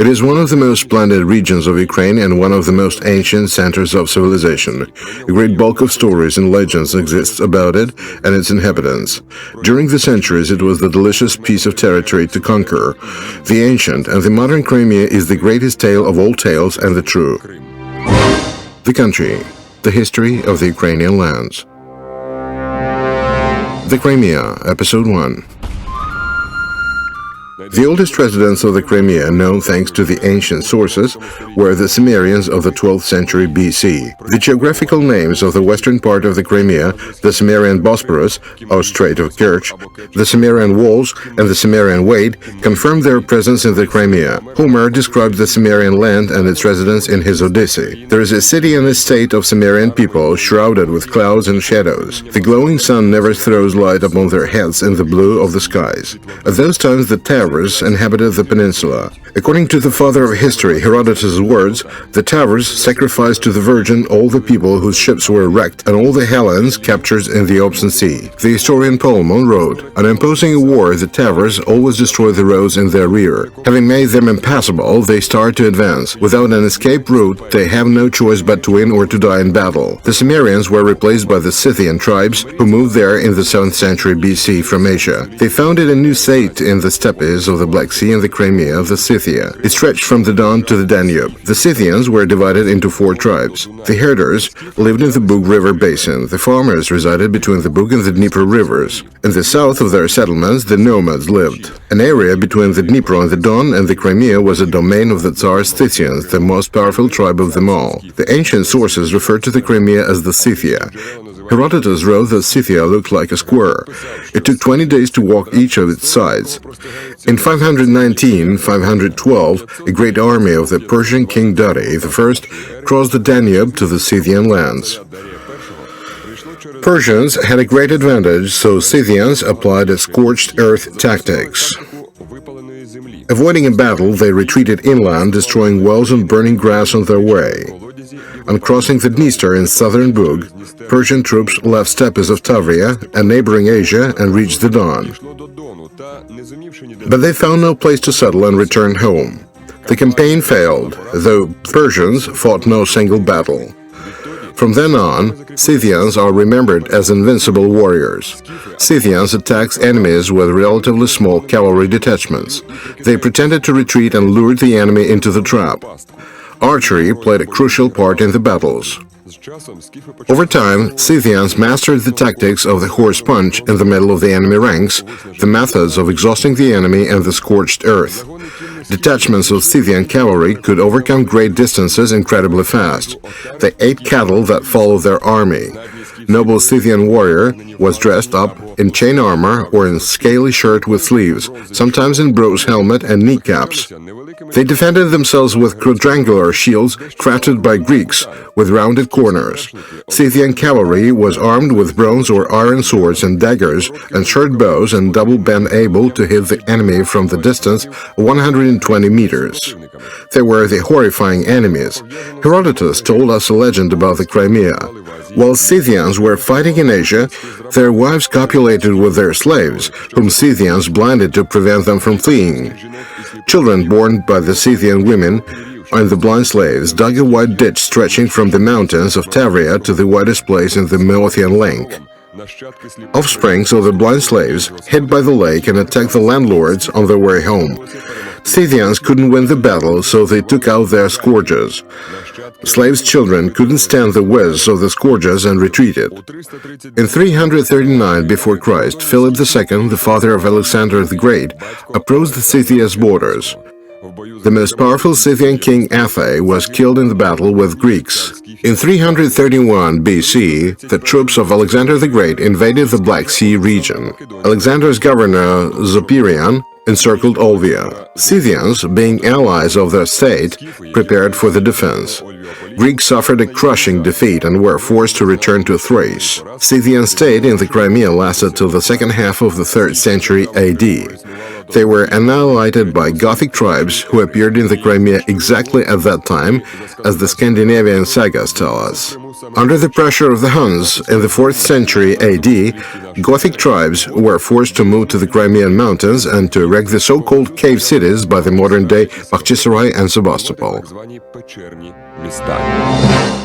It is one of the most splendid regions of Ukraine and one of the most ancient centers of civilization. A great bulk of stories and legends exists about it and its inhabitants. During the centuries, it was the delicious piece of territory to conquer. The ancient and the modern Crimea is the greatest tale of all tales and the true. The country, the history of the Ukrainian lands. The Crimea, Episode 1. The oldest residents of the Crimea, known thanks to the ancient sources, were the Cimmerians of the 12th century BC. The geographical names of the western part of the Crimea, the Cimmerian Bosporus, or Strait of Kerch, the Cimmerian Walls, and the Cimmerian Wade, confirm their presence in the Crimea. Homer described the Cimmerian land and its residents in his Odyssey. There is a city and a state of Cimmerian people, shrouded with clouds and shadows. The glowing sun never throws light upon their heads in the blue of the skies. At those times the Tavers inhabited the peninsula. According to the father of history, Herodotus' words, the Tavers sacrificed to the Virgin all the people whose ships were wrecked and all the Hellenes captured in the open sea. The historian Polemon wrote, "On imposing a war, the Tavers always destroy the roads in their rear. Having made them impassable, they start to advance. Without an escape route, they have no choice but to win or to die in battle." The Cimmerians were replaced by the Scythian tribes, who moved there in the 7th century BC from Asia. They founded a new state in the steppes of the Black Sea and the Crimea, the Scythia. It stretched from the Don to the Danube. The Scythians were divided into 4 tribes. The herders lived in the Bug River basin. The farmers resided between the Bug and the Dnieper rivers. In the south of their settlements, the nomads lived. An area between the Dnieper and the Don and the Crimea was a domain of the Tsar Scythians, the most powerful tribe of them all. The ancient sources refer to the Crimea as the Scythia. Herodotus wrote that Scythia looked like a square. It took 20 days to walk each of its sides. In 512, a great army of the Persian king Dari I crossed the Danube to the Scythian lands. Persians had a great advantage, so Scythians applied a scorched earth tactics. Avoiding a battle, they retreated inland, destroying wells and burning grass on their way. On crossing the Dniester in southern Bug, Persian troops left steppes of Tavria and neighboring Asia and reached the Don. But they found no place to settle and returned home. The campaign failed, though Persians fought no single battle. From then on, Scythians are remembered as invincible warriors. Scythians attacked enemies with relatively small cavalry detachments. They pretended to retreat and lured the enemy into the trap. Archery played a crucial part in the battles. Over time, Scythians mastered the tactics of the horse punch in the middle of the enemy ranks, the methods of exhausting the enemy, and the scorched earth. Detachments of Scythian cavalry could overcome great distances incredibly fast. They ate cattle that followed their army. Noble Scythian warrior was dressed up in chain armor or in scaly shirt with sleeves, sometimes in bronze helmet and kneecaps. They defended themselves with quadrangular shields crafted by Greeks with rounded corners. Scythian cavalry was armed with bronze or iron swords and daggers and short bows and double bend able to hit the enemy from the distance of 120 meters. They were the horrifying enemies. Herodotus told us a legend about the Crimea. While Scythians were fighting in Asia, their wives copulated with their slaves, whom Scythians blinded to prevent them from fleeing. Children born by the Scythian women and the blind slaves dug a wide ditch stretching from the mountains of Tavria to the widest place in the Meothian lake. Offsprings of the blind slaves hid by the lake and attacked the landlords on their way home. Scythians couldn't win the battle, so they took out their scourges. Slaves' children couldn't stand the whiz of the scourges and retreated. In 339 before Christ, Philip II, the father of Alexander the Great, approached the Scythia's borders. The most powerful Scythian king Athay was killed in the battle with Greeks. In 331 BC, the troops of Alexander the Great invaded the Black Sea region. Alexander's governor Zopyrian encircled Olbia. Scythians, being allies of their state, prepared for the defense. Greeks suffered a crushing defeat and were forced to return to Thrace. Scythian state in the Crimea lasted till the second half of the 3rd century AD. They were annihilated by Gothic tribes who appeared in the Crimea exactly at that time, as the Scandinavian sagas tell us. Under the pressure of the Huns in the 4th century AD, Gothic tribes were forced to move to the Crimean mountains and to erect the so-called cave cities by the modern-day Bakhchisarai and Sebastopol.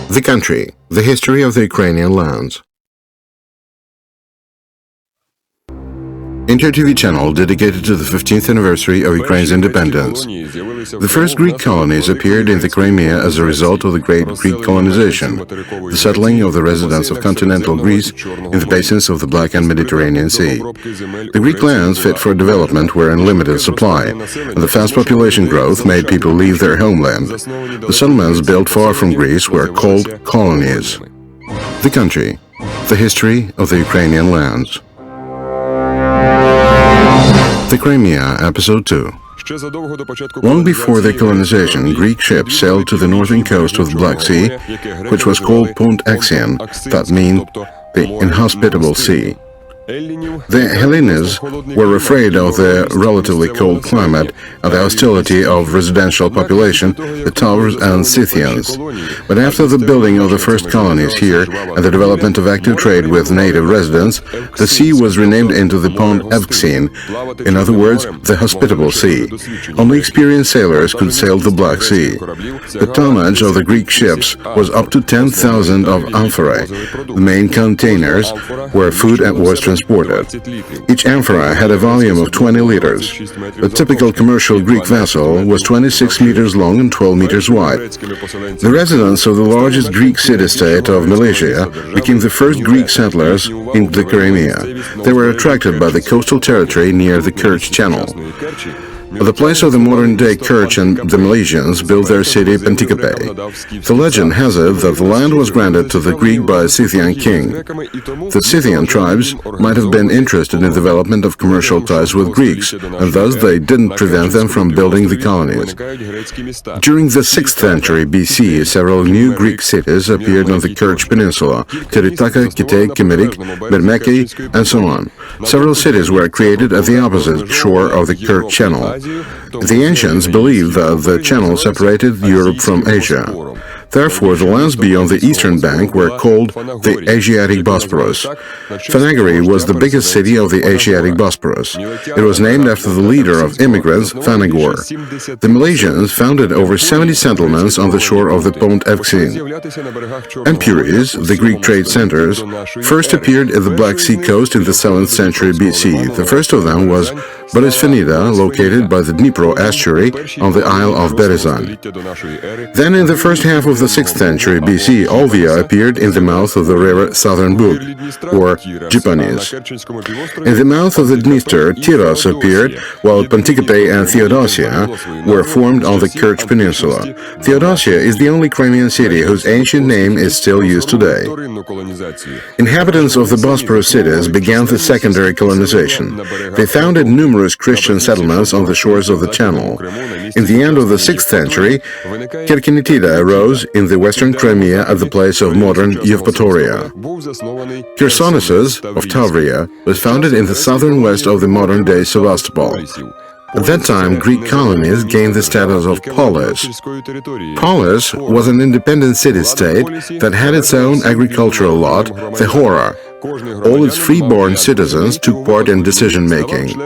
The country, the history of the Ukrainian lands. Inter-TV channel dedicated to the 15th anniversary of Ukraine's independence. The first Greek colonies appeared in the Crimea as a result of the Great Greek colonization, the settling of the residents of continental Greece in the basins of the Black and Mediterranean Sea. The Greek lands fit for development were in limited supply, and the fast population growth made people leave their homeland. The settlements built far from Greece were called colonies. The country, the history of the Ukrainian lands. The Crimea, Episode 2. Long before their colonization, Greek ships sailed to the northern coast of the Black Sea, which was called Pont Exian, that means the inhospitable sea. The Hellenes were afraid of the relatively cold climate and the hostility of residential population, the Tavrs and Scythians. But after the building of the first colonies here and the development of active trade with native residents, the sea was renamed into the Pont Exian, in other words, the hospitable sea. Only experienced sailors could sail the Black Sea. The tonnage of the Greek ships was up to 10,000 of amphorae, the main containers where food was transported. Each amphora had a volume of 20 liters. A typical commercial Greek vessel was 26 meters long and 12 meters wide. The residents of the largest Greek city-state of Malaysia became the first Greek settlers in the Crimea. They were attracted by the coastal territory near the Kerch Channel. At the place of the modern-day Kerch, and the Malaysians built their city Penticapay. The legend has it that the land was granted to the Greek by a Scythian king. The Scythian tribes might have been interested in the development of commercial ties with Greeks, and thus they didn't prevent them from building the colonies. During the 6th century BC, several new Greek cities appeared on the Kerch Peninsula: Tiritaka, Kitay, Kimerik, Bermeki, and so on. Several cities were created at the opposite shore of the Kerch Channel. The ancients believed that the channel separated Europe from Asia. Therefore, the lands beyond the eastern bank were called the Asiatic Bosporus. Fanagari was the biggest city of the Asiatic Bosporus. It was named after the leader of immigrants, Fanagor. The Malaysians founded over 70 settlements on the shore of the Pont Exian. Empuries, the Greek trade centers, first appeared at the Black Sea coast in the 7th century BC. The first of them was Borisfenida, located by the Dnipro estuary on the Isle of Berezan. Then in the first half of the 6th century BC, Olvia appeared in the mouth of the river Southern Bug, or Jipanis. In the mouth of the Dniester, Tiras appeared, while Penticapay and Theodosia were formed on the Kerch Peninsula. Theodosia is the only Crimean city whose ancient name is still used today. Inhabitants of the Bosporus cities began the secondary colonization. They founded numerous Christian settlements on the shores of the channel. In the end of the 6th century, Kerkinitida arose in the western Crimea at the place of modern Yevpatoria. Chersonesus of Tavria was founded in the southern west of the modern-day Sebastopol. At that time, Greek colonies gained the status of polis. Polis was an independent city-state that had its own agricultural lot, the hora. All its free-born citizens took part in decision-making.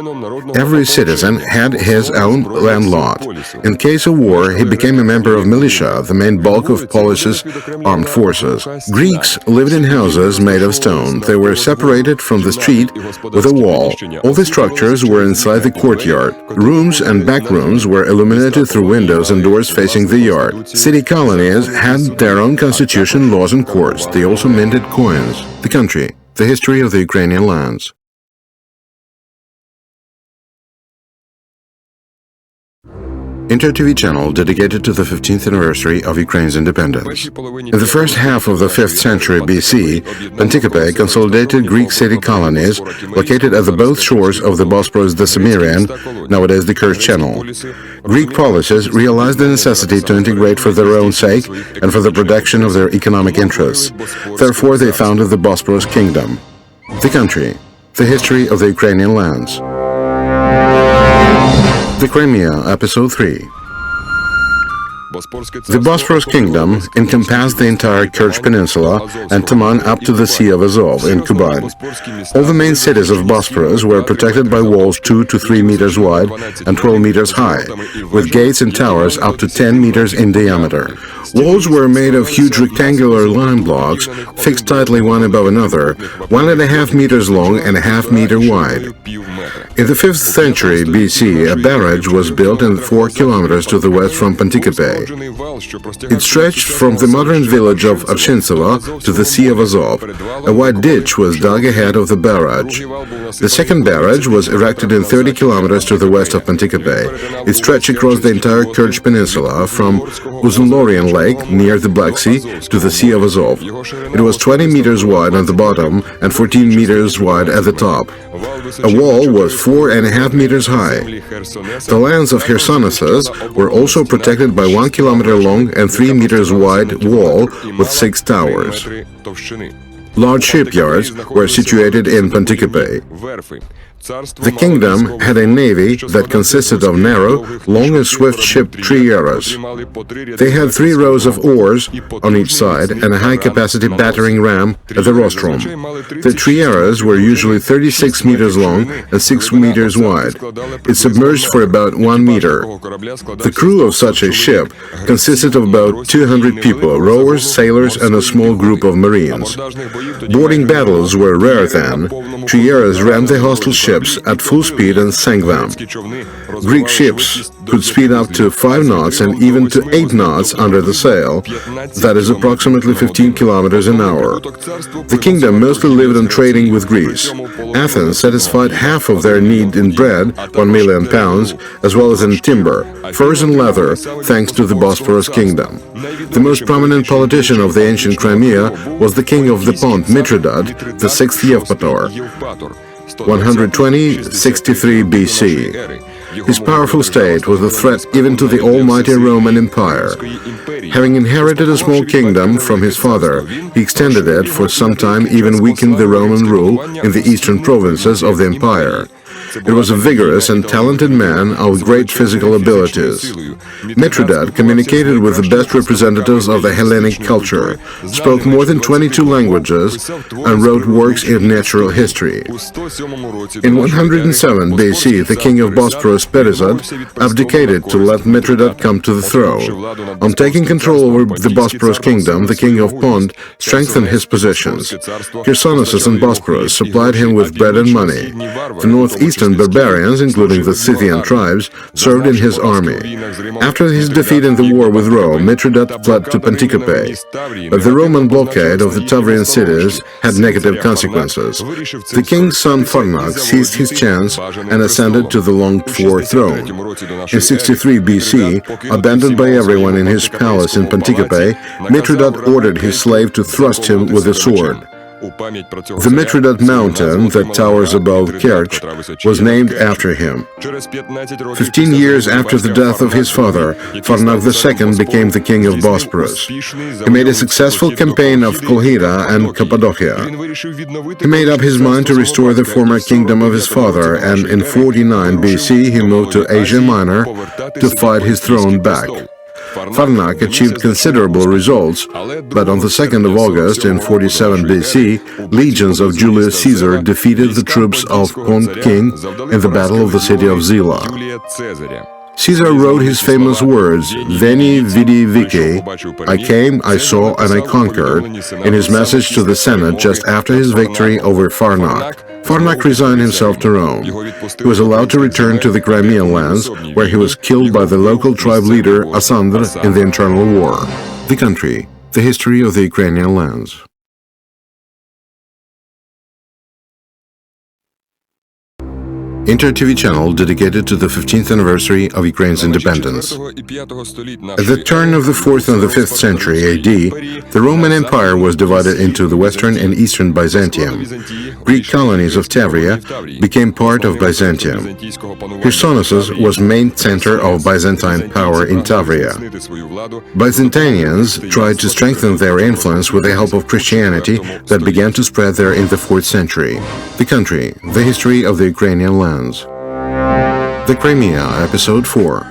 Every citizen had his own land lot. In case of war, he became a member of militia, the main bulk of polis's armed forces. Greeks lived in houses made of stone. They were separated from the street with a wall. All the structures were inside the courtyard. Rooms and back rooms were illuminated through windows and doors facing the yard. City colonies had their own constitution, laws, and courts. They also minted coins. The country, the history of the Ukrainian lands. Inter-TV channel dedicated to the 15th anniversary of Ukraine's independence. In the first half of the 5th century BC, Penticapay consolidated Greek city colonies located at the both shores of the Bosporus, the Cimmerian, nowadays the Kerch Channel. Greek policies realized the necessity to integrate for their own sake and for the protection of their economic interests. Therefore, they founded the Bosporus Kingdom. The country, the history of the Ukrainian lands. The Crimea, Episode 3. The Bosporus Kingdom encompassed the entire Kerch Peninsula and Taman up to the Sea of Azov in Kuban. All the main cities of Bosporus were protected by walls 2 to 3 meters wide and 12 meters high, with gates and towers up to 10 meters in diameter. Walls were made of huge rectangular lime blocks, fixed tightly one above another, 1.5 meters long and a half-meter wide. In the 5th century BC, a barrage was built 4 kilometers to the west from Pantikapay. It stretched from the modern village of Arshintsovo to the Sea of Azov. A wide ditch was dug ahead of the barrage. The second barrage was erected 30 kilometers to the west of Pantikapay. It stretched across the entire Kerch Peninsula from Uzunlorian Lake near the Black Sea to the Sea of Azov. It was 20 meters wide on the bottom and 14 meters wide at the top. A wall was 4.5 meters high. The lands of Chersoneses were also protected by 1 kilometer long and 3 meters wide wall with 6 towers. Large shipyards were situated in Pantikapay. The kingdom had a navy that consisted of narrow, long and swift ship trieras. They had 3 rows of oars on each side and a high-capacity battering ram at the rostrum. The trieras were usually 36 meters long and 6 meters wide. It submerged for about 1 meter. The crew of such a ship consisted of about 200 people, rowers, sailors, and a small group of marines. Boarding battles were rare then. Trieras rammed the hostile ships at full speed and sank them. Greek ships could speed up to 5 knots and even to 8 knots under the sail, that is approximately 15 kilometers an hour. The kingdom mostly lived on trading with Greece. Athens satisfied half of their need in bread, 1 million pounds, as well as in timber, furs and leather, thanks to the Bosporus kingdom. The most prominent politician of the ancient Crimea was the king of the Pont, Mithridat, the 6th Yevpator, 120-63 BC. His powerful state was a threat even to the almighty Roman Empire. Having inherited a small kingdom from his father, he extended it for some time, even weakened the Roman rule in the eastern provinces of the empire. It was a vigorous and talented man of great physical abilities. Mithridat communicated with the best representatives of the Hellenic culture, spoke more than 22 languages, and wrote works in natural history. In 107 BC, the king of Bosporus, Perizad, abdicated to let Mithridat come to the throne. On taking control over the Bosporus kingdom, the king of Pont strengthened his positions. Chersonesus and Bosporus supplied him with bread and money. The northeastern barbarians, including the Scythian tribes, served in his army. After his defeat in the war with Rome, Mithridat fled to Pantikapay, but the Roman blockade of the Tavrian cities had negative consequences. The king's son Farnak seized his chance and ascended to the longed-for throne. In 63 BC, abandoned by everyone in his palace in Pantikapay, Mithridat ordered his slave to thrust him with a sword. The Mithridat mountain that towers above Kerch was named after him. 15 years after the death of his father, Farnak II became the king of Bosporus. He made a successful campaign of Colchida and Cappadocia. He made up his mind to restore the former kingdom of his father, and in 49 BC he moved to Asia Minor to fight his throne back. Farnak achieved considerable results, but on the 2nd of August in 47 BC, legions of Julius Caesar defeated the troops of Pont King in the Battle of the city of Zila. Caesar wrote his famous words, Veni, Vidi, Vici, I came, I saw, and I conquered, in his message to the Senate just after his victory over Farnak. Farnak resigned himself to Rome. He was allowed to return to the Crimean lands, where he was killed by the local tribe leader Asandr in the internal war. The country, the history of the Ukrainian lands. Inter TV channel dedicated to the 15th anniversary of Ukraine's independence. At the turn of the 4th and the 5th century AD, the Roman Empire was divided into the Western and Eastern Byzantium. Greek colonies of Tavria became part of Byzantium. Chersonesus was main center of Byzantine power in Tavria. Byzantinians tried to strengthen their influence with the help of Christianity that began to spread there in the 4th century. The country, the history of the Ukrainian lands. The Crimea, Episode 4.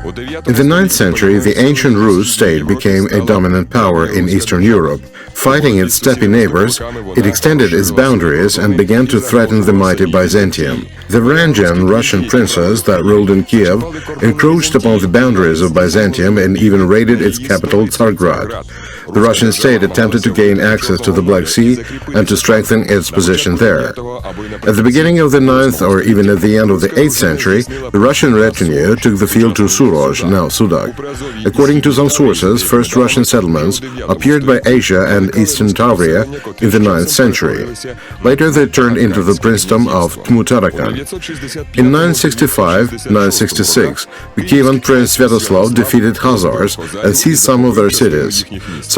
In the 9th century, the ancient Rus state became a dominant power in Eastern Europe. Fighting its steppe neighbors, it extended its boundaries and began to threaten the mighty Byzantium. The Varangian Russian princes that ruled in Kiev encroached upon the boundaries of Byzantium and even raided its capital Tsargrad. The Russian state attempted to gain access to the Black Sea and to strengthen its position there. At the beginning of the 9th or even at the end of the 8th century, the Russian retinue took the field to Suroj, now Sudak. According to some sources, first Russian settlements appeared by Asia and eastern Tavria in the 9th century. Later they turned into the princedom of Tmutarakan. In 965-966, the Kievan Prince Sviatoslav defeated Khazars and seized some of their cities.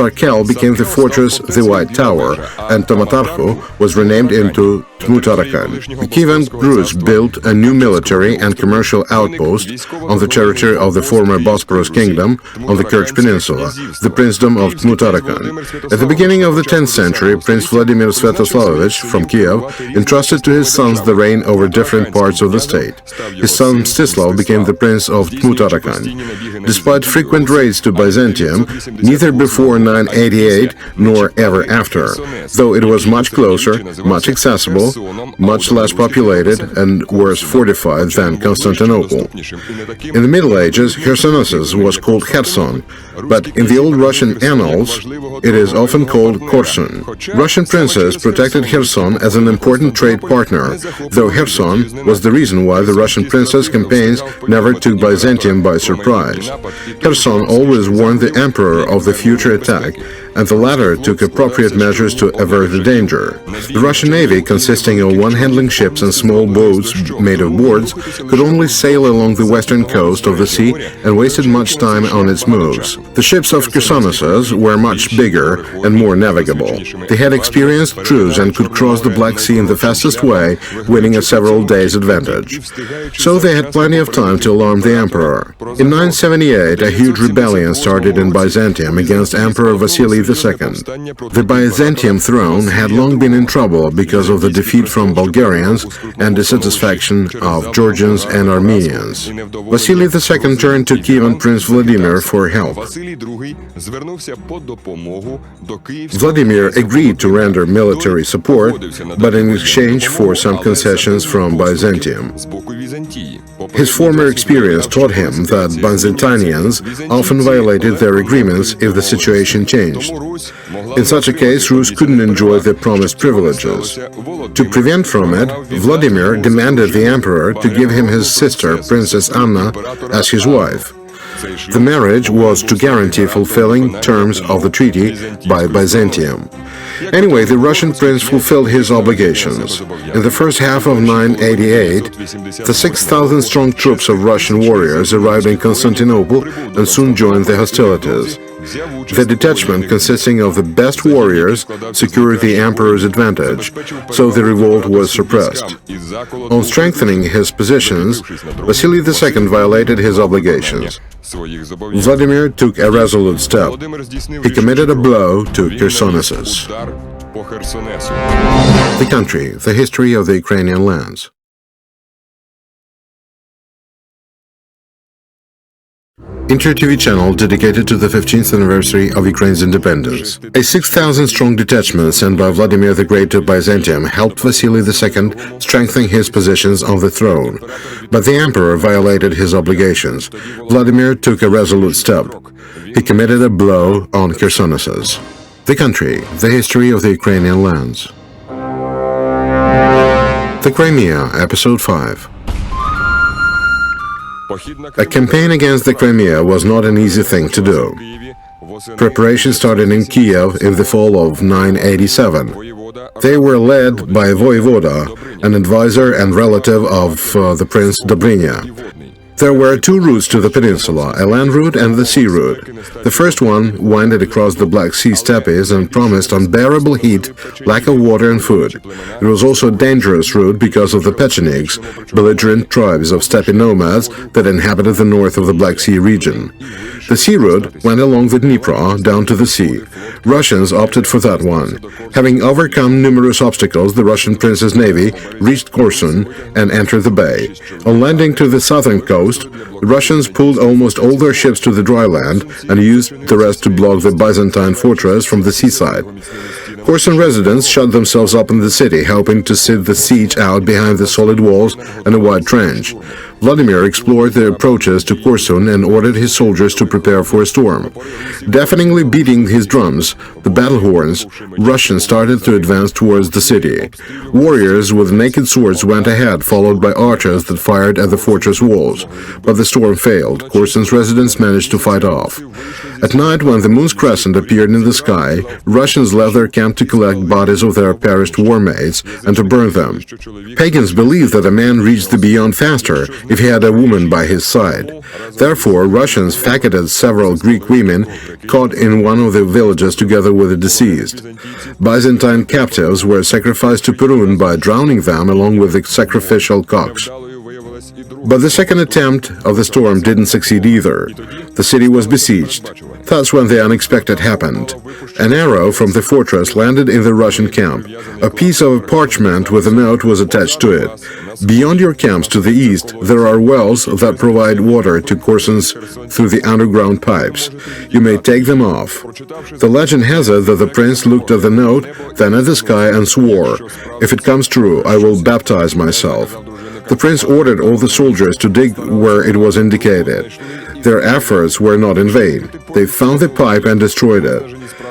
Sarkel became the fortress the White Tower, and Tomatarhu was renamed into Tmutarakan. The Kievan Rus built a new military and commercial outpost on the territory of the former Bosporus kingdom on the Kerch Peninsula, the princedom of Tmutarakan. At the beginning of the 10th century, Prince Vladimir Sviatoslavovich from Kiev entrusted to his sons the reign over different parts of the state. His son Mstislav became the prince of Tmutarakan. Despite frequent raids to Byzantium, neither before 988 nor ever after, though it was much closer, much accessible, much less populated and worse fortified than Constantinople. In the Middle Ages, Chersonesus was called Kherson, but in the old Russian annals, it is often called Korsun. Russian princes protected Kherson as an important trade partner, though Kherson was the reason why the Russian princes' campaigns never took Byzantium by surprise. Kherson always warned the emperor of the future attack, and the latter took appropriate measures to avert the danger. The Russian navy, consisting of one-handling ships and small boats made of boards, could only sail along the western coast of the sea and wasted much time on its moves. The ships of Chersonesus were much bigger and more navigable. They had experienced crews and could cross the Black Sea in the fastest way, winning a several days' advantage. So they had plenty of time to alarm the emperor. In 978, a huge rebellion started in Byzantium against Emperor Vasily II. The Byzantium throne had long been in trouble because of the defeat from Bulgarians and dissatisfaction of Georgians and Armenians. Vasily II turned to Kievan Prince Vladimir for help. Vladimir agreed to render military support, but in exchange for some concessions from Byzantium. His former experience taught him that Byzantinians often violated their agreements if the situation changed. In such a case, Rus couldn't enjoy the promised privileges. To prevent from it, Vladimir demanded the emperor to give him his sister, Princess Anna, as his wife. The marriage was to guarantee fulfilling terms of the treaty by Byzantium. Anyway, the Russian prince fulfilled his obligations. In the first half of 988, the 6,000-strong troops of Russian warriors arrived in Constantinople and soon joined the hostilities. The detachment, consisting of the best warriors, secured the emperor's advantage, so the revolt was suppressed. On strengthening his positions, Vasily II violated his obligations. Vladimir took a resolute step. He committed a blow to Chersonesus. The country, the history of the Ukrainian lands. Inter-TV channel dedicated to the 15th anniversary of Ukraine's independence. A 6,000-strong detachment sent by Vladimir the Great to Byzantium helped Vasily II strengthen his positions on the throne, but the emperor violated his obligations. Vladimir took a resolute step. He committed a blow on Chersonesus. The country, the history of the Ukrainian lands. The Crimea, Episode 5. A campaign against the Crimea was not an easy thing to do. Preparations started in Kiev in the fall of 987. They were led by a voivoda, an advisor and relative of the Prince Dobrynya. There were two routes to the peninsula, a land route and the sea route. The first one winded across the Black Sea steppes and promised unbearable heat, lack of water and food. It was also a dangerous route because of the Pechenegs, belligerent tribes of steppe nomads that inhabited the north of the Black Sea region. The sea route went along the Dnipro down to the sea. Russians opted for that one. Having overcome numerous obstacles, the Russian Prince's navy reached Korsun and entered the bay. On landing to the southern coast, the Russians pulled almost all their ships to the dry land and used the rest to block the Byzantine fortress from the seaside. Korsun residents shut themselves up in the city, hoping to sit the siege out behind the solid walls and a wide trench. Vladimir explored the approaches to Korsun and ordered his soldiers to prepare for a storm. Deafeningly beating his drums, the battle horns, Russians started to advance towards the city. Warriors with naked swords went ahead, followed by archers that fired at the fortress walls. But the storm failed. Korsun's residents managed to fight off. At night, when the moon's crescent appeared in the sky, Russians left their camp to collect bodies of their perished war mates and to burn them. Pagans believed that a man reached the beyond faster if he had a woman by his side. Therefore, Russians faggoted several Greek women caught in one of the villages together with the deceased. Byzantine captives were sacrificed to Perun by drowning them along with the sacrificial cocks. But the second attempt of the storm didn't succeed either. The city was besieged. That's when the unexpected happened. An arrow from the fortress landed in the Russian camp. A piece of parchment with a note was attached to it. Beyond your camps to the east, there are wells that provide water to Korsuns through the underground pipes. You may take them off. The legend has it that the prince looked at the note, then at the sky and swore, "If it comes true, I will baptize myself." The prince ordered all the soldiers to dig where it was indicated. Their efforts were not in vain. They found the pipe and destroyed it.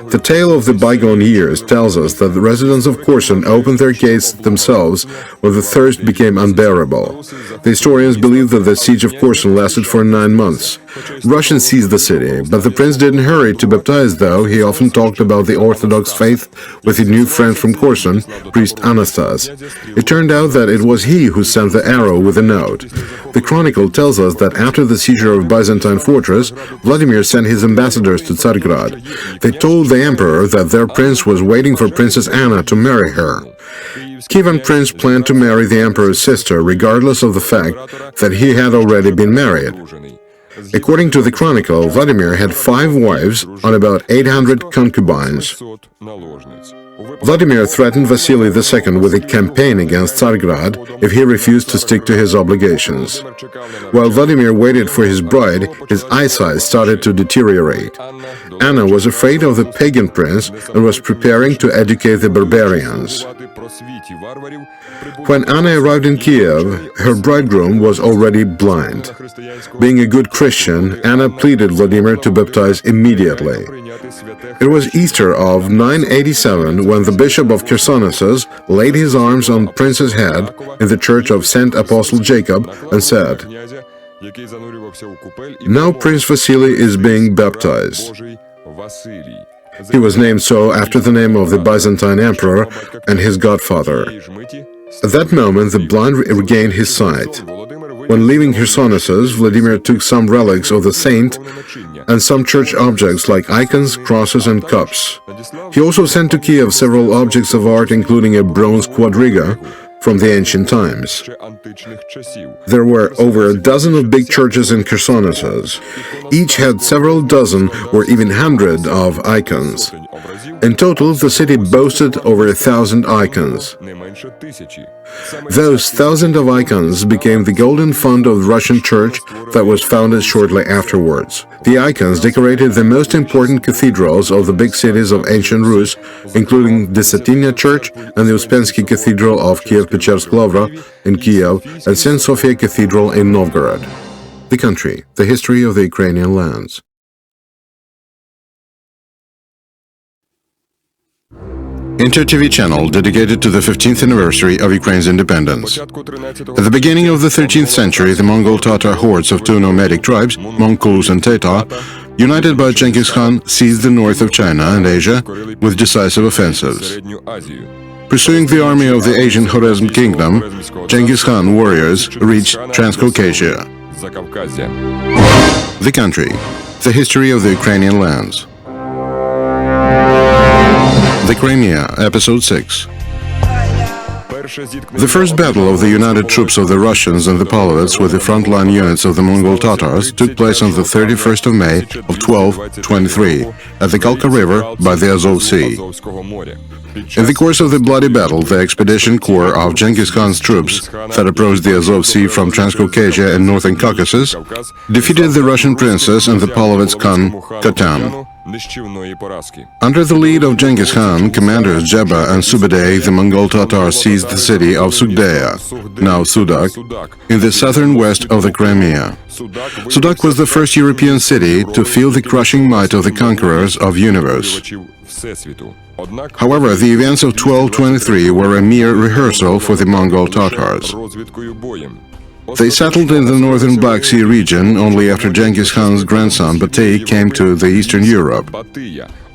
The tale of the bygone years tells us that the residents of Korsun opened their gates themselves when the thirst became unbearable. The historians believe that the siege of Korsun lasted for 9 months. Russians seized the city, but the prince didn't hurry to baptize, though he often talked about the Orthodox faith with his new friend from Korsun, priest Anastas. It turned out that it was he who sent the arrow with a note. The chronicle tells us that after the seizure of Byzantine fortress, Vladimir sent his ambassadors to Tsargrad. They told the emperor that their prince was waiting for Princess Anna to marry her. Kievan prince planned to marry the emperor's sister, regardless of the fact that he had already been married. According to the chronicle, Vladimir had 5 wives and about 800 concubines. Vladimir threatened Vasily II with a campaign against Tsargrad if he refused to stick to his obligations. While Vladimir waited for his bride, his eyesight started to deteriorate. Anna was afraid of the pagan prince and was preparing to educate the barbarians. When Anna arrived in Kiev, her bridegroom was already blind. Being a good Christian, Anna pleaded Vladimir to baptize immediately. It was Easter of 987 when the bishop of Chersonesus laid his arms on Prince's head in the church of Saint Apostle Jacob and said, "Now Prince Vasily is being baptized." He was named so after the name of the Byzantine emperor and his godfather. At that moment, the blind regained his sight. When leaving Chersonesus, Vladimir took some relics of the saint and some church objects like icons, crosses and cups. He also sent to Kiev several objects of art, including a bronze quadriga from the ancient times. There were over a dozen of big churches in Chersonesus. Each had several dozen or even 100 of icons. In total, the city boasted over 1,000 icons. Those 1,000 of icons became the golden fund of the Russian church that was founded shortly afterwards. The icons decorated the most important cathedrals of the big cities of ancient Rus, including the Satynya Church and the Uspensky Cathedral of Kiev-Pechersk-Lavra in Kiev and St. Sophia Cathedral in Novgorod. The country, the history of the Ukrainian lands. Inter-TV channel dedicated to the 15th anniversary of Ukraine's independence. At the beginning of the 13th century, the Mongol Tatar hordes of two nomadic tribes, Mongols and Tatar, united by Genghis Khan, seized the north of China and Asia with decisive offensives. Pursuing the army of the Asian Khwarezm Kingdom, Genghis Khan warriors reached Transcaucasia. The country. The history of the Ukrainian lands. The Crimea, Episode 6. The first battle of the united troops of the Russians and the Polovets with the frontline units of the Mongol Tatars took place on the 31st of May of 1223 at the Kalka River by the Azov Sea. In the course of the bloody battle, the expedition corps of Genghis Khan's troops that approached the Azov Sea from Transcaucasia and northern Caucasus defeated the Russian princess and the Polovets Khan Katan. Under the lead of Genghis Khan, commanders Jeba and Subadey, the Mongol Tatars seized the city of Sugdeya, now Sudak, in the southern west of the Crimea. Sudak was the first European city to feel the crushing might of the conquerors of universe. However, the events of 1223 were a mere rehearsal for the Mongol Tatars. They settled in the northern Black Sea region only after Genghis Khan's grandson Batey came to the Eastern Europe.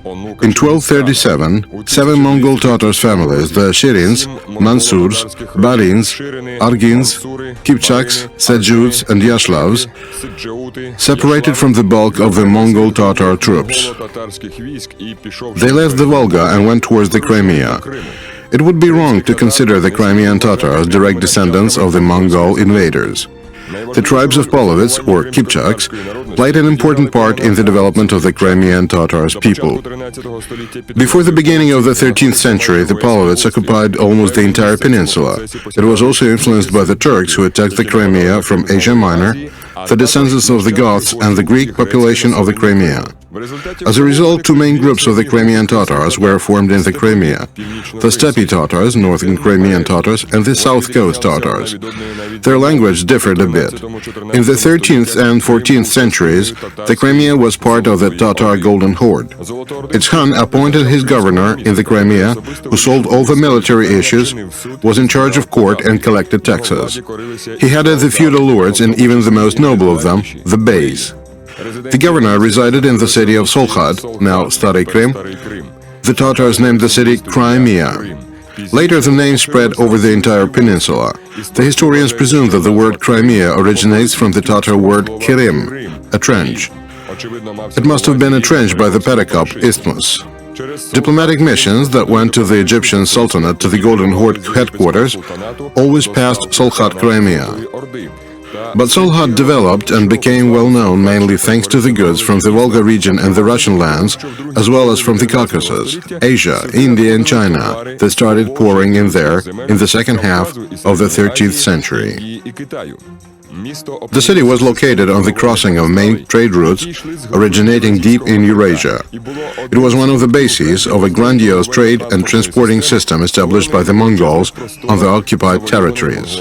In 1237, 7 Mongol Tatars families, the Shirins, Mansurs, Barins, Argins, Kipchaks, Seljuks and Yashlavs, separated from the bulk of the Mongol Tatar troops. They left the Volga and went towards the Crimea. It would be wrong to consider the Crimean Tatars direct descendants of the Mongol invaders. The tribes of Polovets, or Kipchaks, played an important part in the development of the Crimean Tatars people. Before the beginning of the 13th century, the Polovets occupied almost the entire peninsula. It was also influenced by the Turks who attacked the Crimea from Asia Minor, the descendants of the Goths and the Greek population of the Crimea. As a result, 2 main groups of the Crimean Tatars were formed in the Crimea: the Steppe Tatars, northern Crimean Tatars, and the South Coast Tatars. Their language differed a bit. In the 13th and 14th centuries, the Crimea was part of the Tatar Golden Horde. Its Khan appointed his governor in the Crimea, who solved all the military issues, was in charge of court and collected taxes. He headed the feudal lords and even the most noble of them, the Beys. The governor resided in the city of Solkhat, now Stary Krim. The Tatars named the city Crimea. Later the name spread over the entire peninsula. The historians presume that the word Crimea originates from the Tatar word Kirim, a trench. It must have been a trench by the Perekop Isthmus. Diplomatic missions that went to the Egyptian Sultanate to the Golden Horde headquarters always passed Solkhat Crimea. But Solkhat developed and became well known mainly thanks to the goods from the Volga region and the Russian lands, as well as from the Caucasus, Asia, India and China that started pouring in there in the second half of the 13th century. The city was located on the crossing of main trade routes originating deep in Eurasia. It was one of the bases of a grandiose trade and transporting system established by the Mongols on the occupied territories.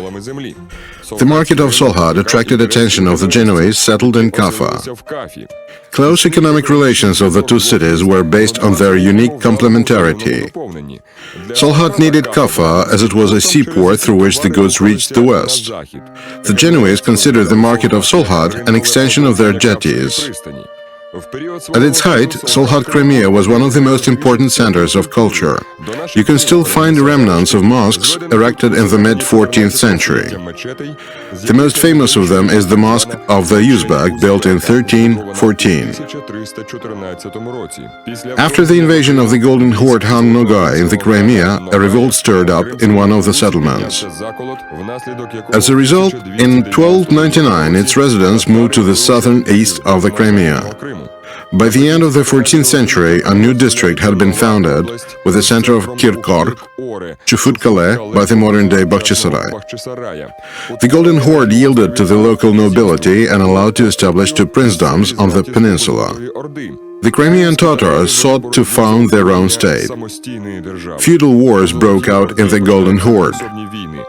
The market of Solkhat attracted attention of the Genoese settled in Kaffa. Close economic relations of the two cities were based on their unique complementarity. Solkhat needed Kaffa as it was a seaport through which the goods reached the west. The Genoese considered the market of Solkhat an extension of their jetties. At its height, Solkhat Crimea was one of the most important centers of culture. You can still find remnants of mosques erected in the mid-14th century. The most famous of them is the Mosque of the Uzbek, built in 1314. After the invasion of the Golden Horde Han Nogai in the Crimea, a revolt stirred up in one of the settlements. As a result, in 1299 its residents moved to the southern east of the Crimea. By the end of the 14th century, a new district had been founded with the center of Kirkork, Chufut-Kale by the modern-day Bakhchisarai. The Golden Horde yielded to the local nobility and allowed to establish 2 princedoms on the peninsula. The Crimean Tatars sought to found their own state. Feudal wars broke out in the Golden Horde.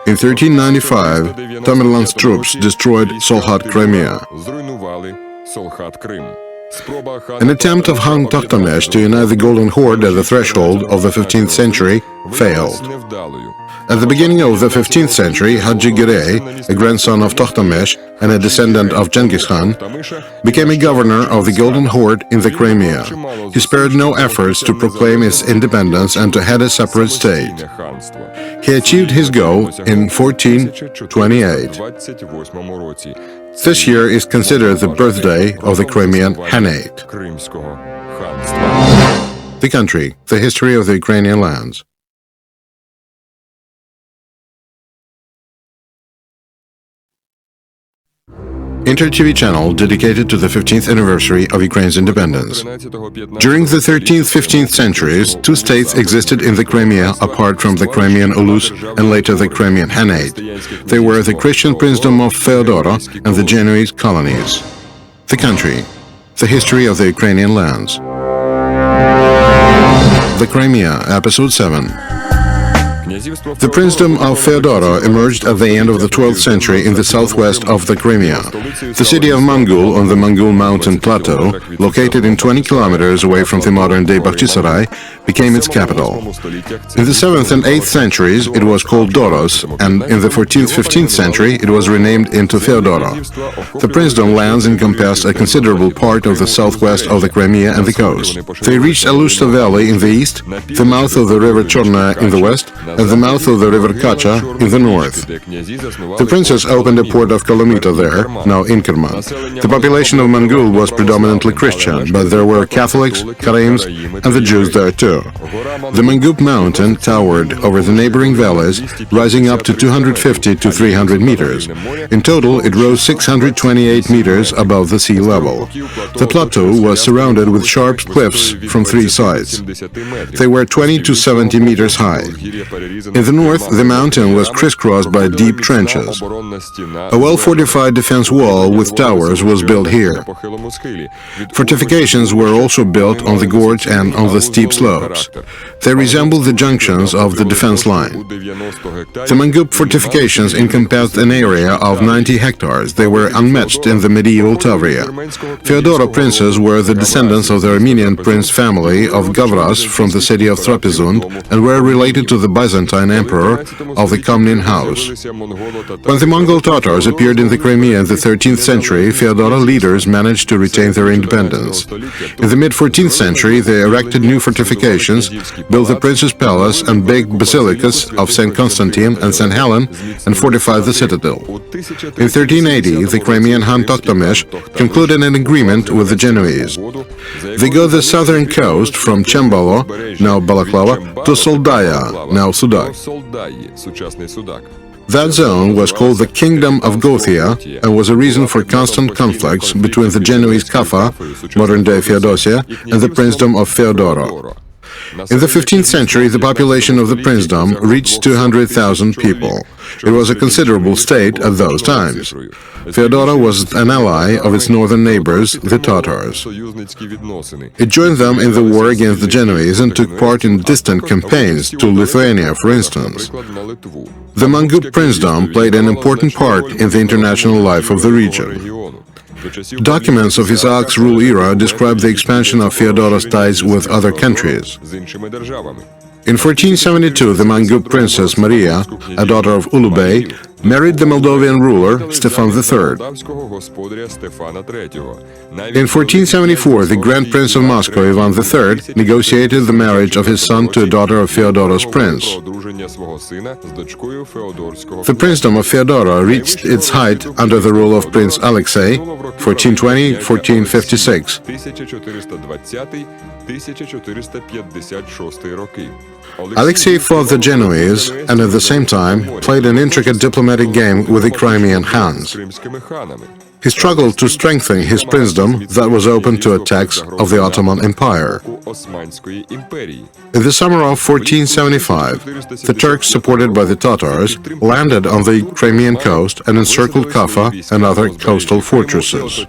In 1395, Tamerlane's troops destroyed Solkhat Crimea. An attempt of Han Tokhtamesh to unite the Golden Horde at the threshold of the 15th century failed. At the beginning of the 15th century, Haji Girey, a grandson of Tokhtamesh and a descendant of Genghis Khan, became a governor of the Golden Horde in the Crimea. He spared no efforts to proclaim its independence and to head a separate state. He achieved his goal in 1428. This year is considered the birthday of the Crimean Khanate. The country, the history of the Ukrainian lands. Inter-TV channel dedicated to the 15th anniversary of Ukraine's independence. During the 13th, 15th centuries, two states existed in the Crimea apart from the Crimean Ulus and later the Crimean Khanate. They were the Christian princedom of Feodora and the Genoese colonies. The country, the history of the Ukrainian lands. The Crimea, Episode 7. The princedom of Feodora emerged at the end of the 12th century in the southwest of the Crimea. The city of Mangul on the Mangul mountain plateau, located in 20 kilometers away from the modern-day Bakhchisarai, became its capital. In the 7th and 8th centuries it was called Doros, and in the 14th, 15th century it was renamed into Feodora. The princedom lands encompassed a considerable part of the southwest of the Crimea and the coast. They reached Alushta Valley in the east, the mouth of the river Chorna in the west, and the mouth of the river Kacha in the north. The princess opened a port of Kolomita there, now Inkerman. The population of Mangul was predominantly Christian, but there were Catholics, Karayims, and the Jews there too. The Mangup mountain towered over the neighboring valleys, rising up to 250 to 300 meters. In total, it rose 628 meters above the sea level. The plateau was surrounded with sharp cliffs from three sides. They were 20 to 70 meters high. In the north, the mountain was crisscrossed by deep trenches. A well-fortified defense wall with towers was built here. Fortifications were also built on the gorge and on the steep slopes. They resembled the junctions of the defense line. The Mangup fortifications encompassed an area of 90 hectares. They were unmatched in the medieval Tavria. Feodora princes were the descendants of the Armenian prince family of Gavras from the city of Trapezund and were related to the Byzantine emperor of the Komnin house. When the Mongol Tatars appeared in the Crimea in the 13th century, Feodora leaders managed to retain their independence. In the mid-14th century, they erected new fortifications, built the Prince's Palace and big basilicas of St. Constantine and St. Helen, and fortified the citadel. In 1380, the Crimean Khan Tokhtamesh concluded an agreement with the Genoese. They got the southern coast from Chembalo, now Balaklava, to Soldaya, now Sudak. That zone was called the Kingdom of Gothia and was a reason for constant conflicts between the Genoese Kaffa, modern-day Feodosia, and the princedom of Feodora. In the 15th century, the population of the princedom reached 200,000 people. It was a considerable state at those times. Feodora was an ally of its northern neighbors, the Tatars. It joined them in the war against the Genoese and took part in distant campaigns to Lithuania, for instance. The Mangup princedom played an important part in the international life of the region. Documents of Isaac's rule era describe the expansion of Feodora's ties with other countries. In 1472, the Mangup princess Maria, a daughter of Ulubey, married the Moldovan ruler Stefan III. In 1474, the Grand Prince of Moscow, Ivan III, negotiated the marriage of his son to a daughter of Feodora's prince. The princedom of Feodora reached its height under the rule of Prince Alexei, 1420-1456. Alexei fought the Genoese and at the same time played an intricate diplomatic game with the Crimean Khans. He struggled to strengthen his princedom that was open to attacks of the Ottoman Empire. In the summer of 1475, the Turks, supported by the Tatars, landed on the Crimean coast and encircled Kaffa and other coastal fortresses.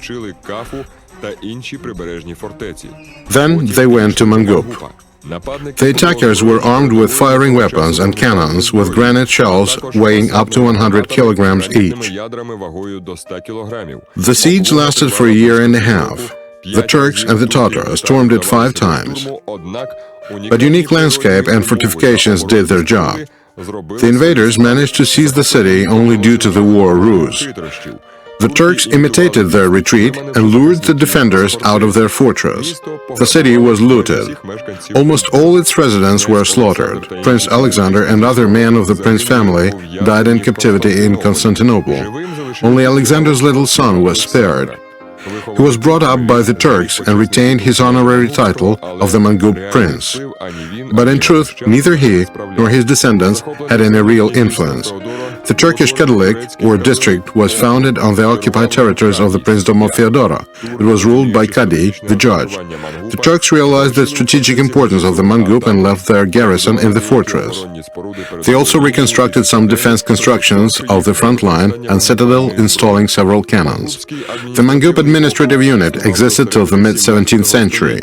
Then they went to Mangup. The attackers were armed with firing weapons and cannons with granite shells weighing up to 100 kilograms each. The siege lasted for a year and a half. The Turks and the Tatars stormed it 5 times. But unique landscape and fortifications did their job. The invaders managed to seize the city only due to the war ruse. The Turks imitated their retreat and lured the defenders out of their fortress. The city was looted. Almost all its residents were slaughtered. Prince Alexander and other men of the prince family died in captivity in Constantinople. only Alexander's little son was spared. He was brought up by the Turks and retained his honorary title of the Mangup Prince. But in truth, neither he nor his descendants had any real influence. The Turkish Kadilik, or district, was founded on the occupied territories of the Princedom of Feodora. It was ruled by Kadi, the judge. The Turks realized the strategic importance of the Mangup and left their garrison in the fortress. They also reconstructed some defense constructions of the front line and citadel, installing several cannons. The Mangup administrative unit existed till the mid-17th century.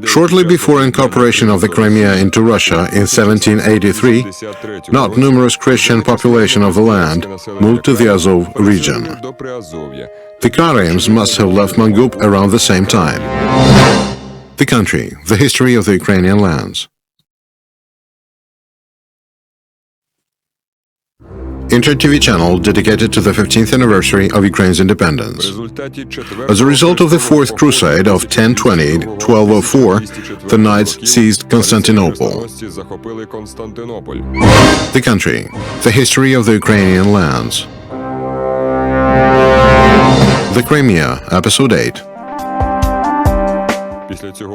Shortly before incorporation of the Crimea into Russia in 1783, not numerous Christian population of the land moved to the Azov region. The Karayims must have left Mangup around the same time. The country, the history of the Ukrainian lands. Inter-TV channel dedicated to the 15th anniversary of Ukraine's independence. As a result of the Fourth Crusade of 1020-1204, the Knights seized Constantinople. The country, the history of the Ukrainian lands. The Crimea, Episode 8.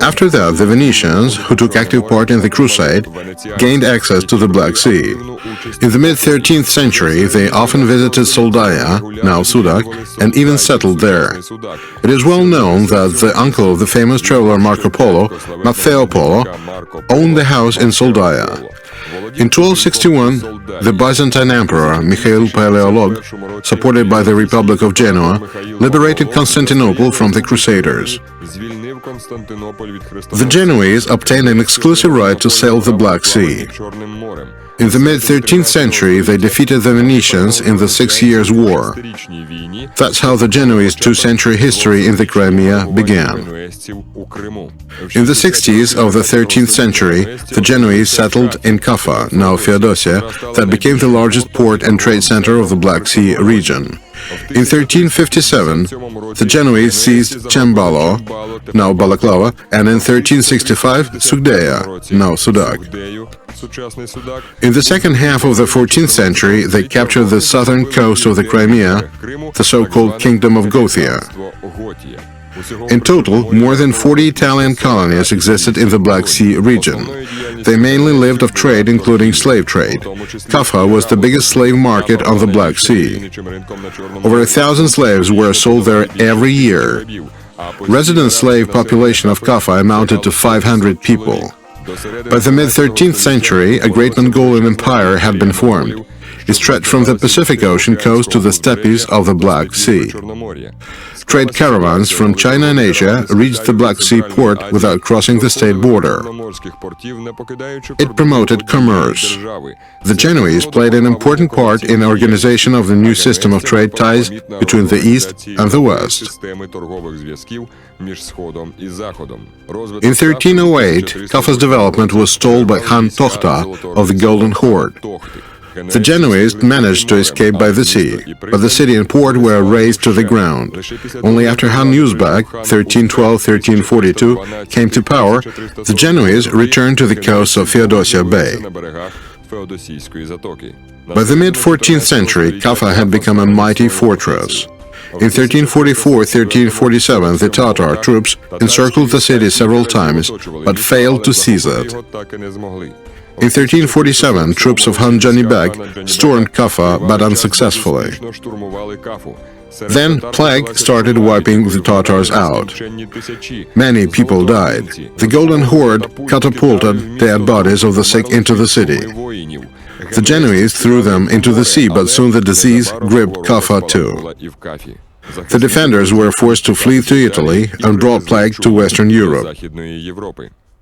After that, the Venetians, who took active part in the crusade, gained access to the Black Sea. In the mid-13th century, they often visited Soldaya, now Sudak, and even settled there. It is well known that the uncle of the famous traveler Marco Polo, Matteo Polo, owned the house in Soldaya. In 1261, the Byzantine Emperor Mikhail Paleolog, supported by the Republic of Genoa, liberated Constantinople from the Crusaders. The Genoese obtained an exclusive right to sail the Black Sea. In the mid-13th century, they defeated the Venetians in the 6 Years' War. That's how the Genoese two-century history in the Crimea began. In the 60s of the 13th century, the Genoese settled in Kaffa, now Feodosia, that became the largest port and trade center of the Black Sea region. In 1357, the Genoese seized Chembalo, now Balaklava, and in 1365, Sugdeya, now Sudak. In the second half of the 14th century, they captured the southern coast of the Crimea, the so-called Kingdom of Gothia. In total, more than 40 Italian colonies existed in the Black Sea region. They mainly lived of trade, including slave trade. Kaffa was the biggest slave market on the Black Sea. Over 1,000 slaves were sold there every year. Resident slave population of Kaffa amounted to 500 people. By the mid-13th century, a great Mongolian empire had been formed. It stretched from the Pacific Ocean coast to the steppes of the Black Sea. Trade caravans from China and Asia reached the Black Sea port without crossing the state border. It promoted commerce. The Genoese played an important part in the organization of the new system of trade ties between the East and the West. In 1308, Kaffa's development was stalled by Khan Tokhta of the Golden Horde. The Genoese managed to escape by the sea, but the city and port were razed to the ground. Only after Han Uzbek, 1312-1342, came to power, the Genoese returned to the coast of Feodosia Bay. By the mid-14th century, Kaffa had become a mighty fortress. In 1344-1347, the Tatar troops encircled the city several times, but failed to seize it. In 1347, troops of Han Janibek stormed Kaffa, but unsuccessfully. Then plague started wiping the Tatars out. Many people died. The Golden Horde catapulted dead bodies of the sick into the city. The Genoese threw them into the sea, but soon the disease gripped Kaffa too. The defenders were forced to flee to Italy and brought plague to Western Europe.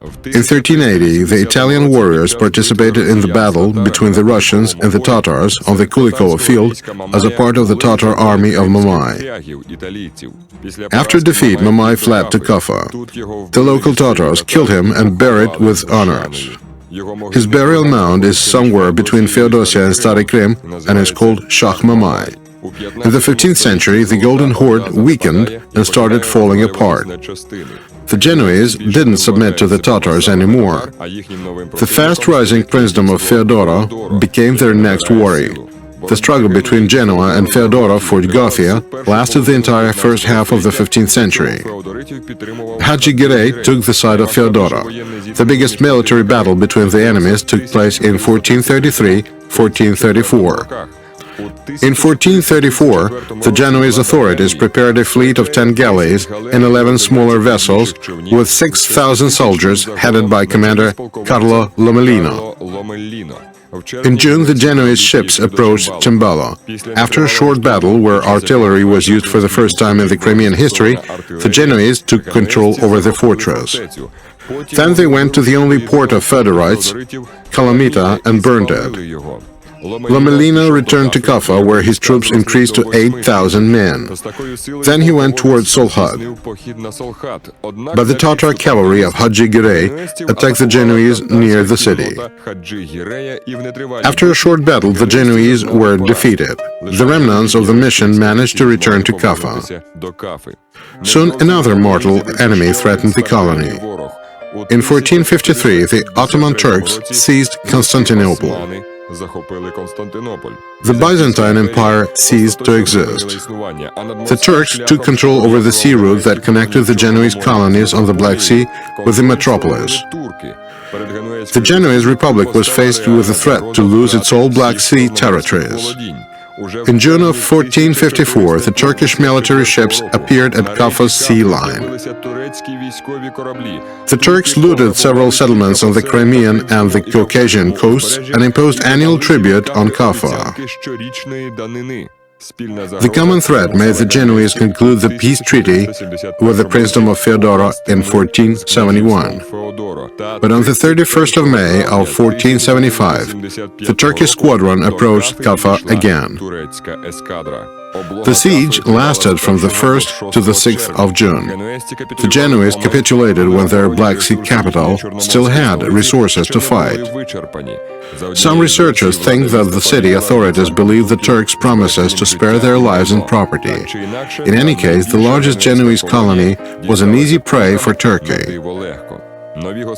In 1380, the Italian warriors participated in the battle between the Russians and the Tatars on the Kulikovo field as a part of the Tatar army of Mamai. After defeat, Mamai fled to Kaffa. The local Tatars killed him and buried with honors. His burial mound is somewhere between Feodosia and Stary Krim and is called Shah Mamai. In the 15th century, the Golden Horde weakened and started falling apart. The Genoese didn't submit to the Tatars anymore. The fast-rising princedom of Feodora became their next worry. The struggle between Genoa and Feodora for Gothia lasted the entire first half of the 15th century. Hadji Girey took the side of Feodora. The biggest military battle between the enemies took place in 1433-1434. In 1434, the Genoese authorities prepared a fleet of 10 galleys and 11 smaller vessels with 6,000 soldiers headed by Commander Carlo Lomellino. In June, the Genoese ships approached Cembalo. After a short battle where artillery was used for the first time in the Crimean history, the Genoese took control over the fortress. Then they went to the only port of Fedorites, Calamita, and burned it. Lomellino returned to Kaffa, where his troops increased to 8,000 men. Then he went towards Solhad. But the Tatar cavalry of Hadji Girey attacked the Genoese near the city. After a short battle, the Genoese were defeated. The remnants of the mission managed to return to Kaffa. Soon another mortal enemy threatened the colony. In 1453, the Ottoman Turks seized Constantinople. The Byzantine Empire ceased to exist. The Turks took control over the sea route that connected the Genoese colonies on the Black Sea with the metropolis. The Genoese Republic was faced with the threat to lose its all Black Sea territories. In June of 1454, the Turkish military ships appeared at Kaffa's sea line. The Turks looted several settlements on the Crimean and the Caucasian coasts and imposed annual tribute on Kaffa. The common threat made the Genoese conclude the peace treaty with the Princedom of Feodora in 1471. But on the 31st of May of 1475, the Turkish squadron approached Kaffa again. The siege lasted from the 1st to the 6th of June. The Genoese capitulated when their Black Sea capital still had resources to fight. Some researchers think that the city authorities believed the Turks' promises to spare their lives and property. In any case, the largest Genoese colony was an easy prey for Turkey.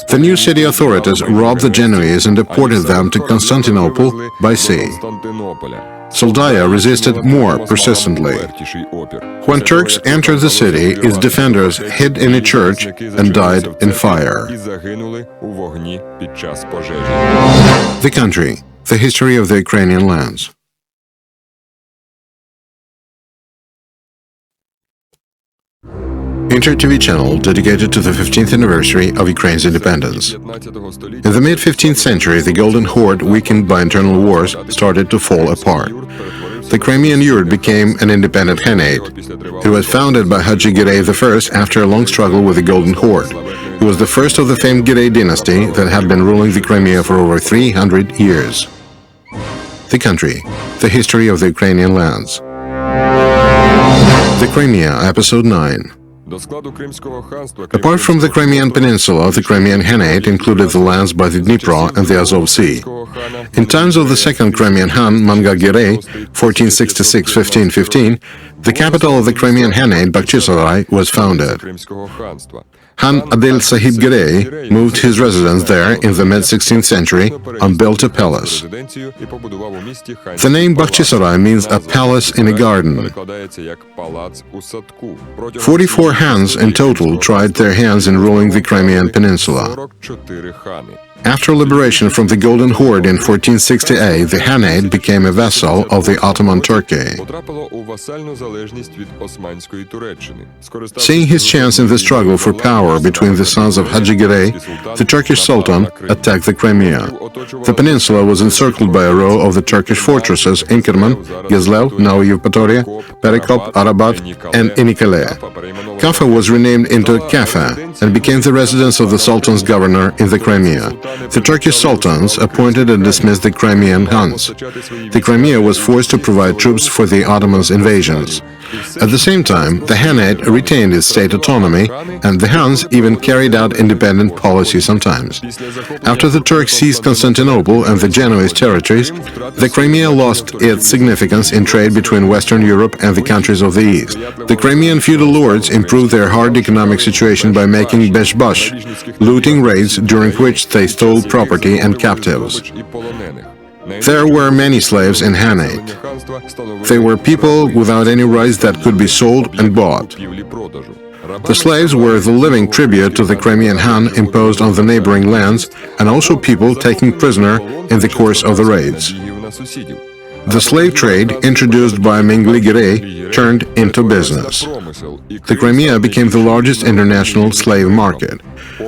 The new city authorities robbed the Genoese and deported them to Constantinople by sea. Soldaya resisted more persistently. When Turks entered the city, its defenders hid in a church and died in fire. The country, the history of the Ukrainian lands. Inter-TV channel dedicated to the 15th anniversary of Ukraine's independence. In the mid-15th century, the Golden Horde, weakened by internal wars, started to fall apart. The Crimean Yurt became an independent Khanate. It was founded by Hadji Girey I after a long struggle with the Golden Horde. He was the first of the famed Girey dynasty that had been ruling the Crimea for over 300 years. The country, the history of the Ukrainian lands. The Crimea, Episode 9. Apart from the Crimean Peninsula, the Crimean Khanate included the lands by the Dnipro and the Azov Sea. In times of the second Crimean Khan, Manga Girey, 1466-1515, the capital of the Crimean Khanate, Bakhchisarai, was founded. Khan Adil Sahib Girey moved his residence there in the mid-16th century and built a palace. The name Bakhchisarai means a palace in a garden. 44 Khans in total tried their hands in ruling the Crimean Peninsula. After liberation from the Golden Horde in 1468, the Khanate became a vassal of the Ottoman Turkey. Seeing his chance in the struggle for power between the sons of Hadji Girey, the Turkish Sultan attacked the Crimea. The peninsula was encircled by a row of the Turkish fortresses Inkerman, Gezlev, now Eupatoria, Perikop, Arabat, and Inikale. Kaffa was renamed into Kaffa and became the residence of the Sultan's governor in the Crimea. The Turkish sultans appointed and dismissed the Crimean Khans. The Crimea was forced to provide troops for the Ottomans' invasions. At the same time, the Khanate retained its state autonomy, and the Khans even carried out independent policy sometimes. After the Turks seized Constantinople and the Genoese territories, the Crimea lost its significance in trade between Western Europe and the countries of the East. The Crimean feudal lords improved their hard economic situation by making beshbash, looting raids during which they stole property and captives. There were many slaves in Khanate. They were people without any rights that could be sold and bought. The slaves were the living tribute to the Crimean Khan imposed on the neighboring lands, and also people taken prisoner in the course of the raids. The slave trade, introduced by Mengli Girey, turned into business. The Crimea became the largest international slave market.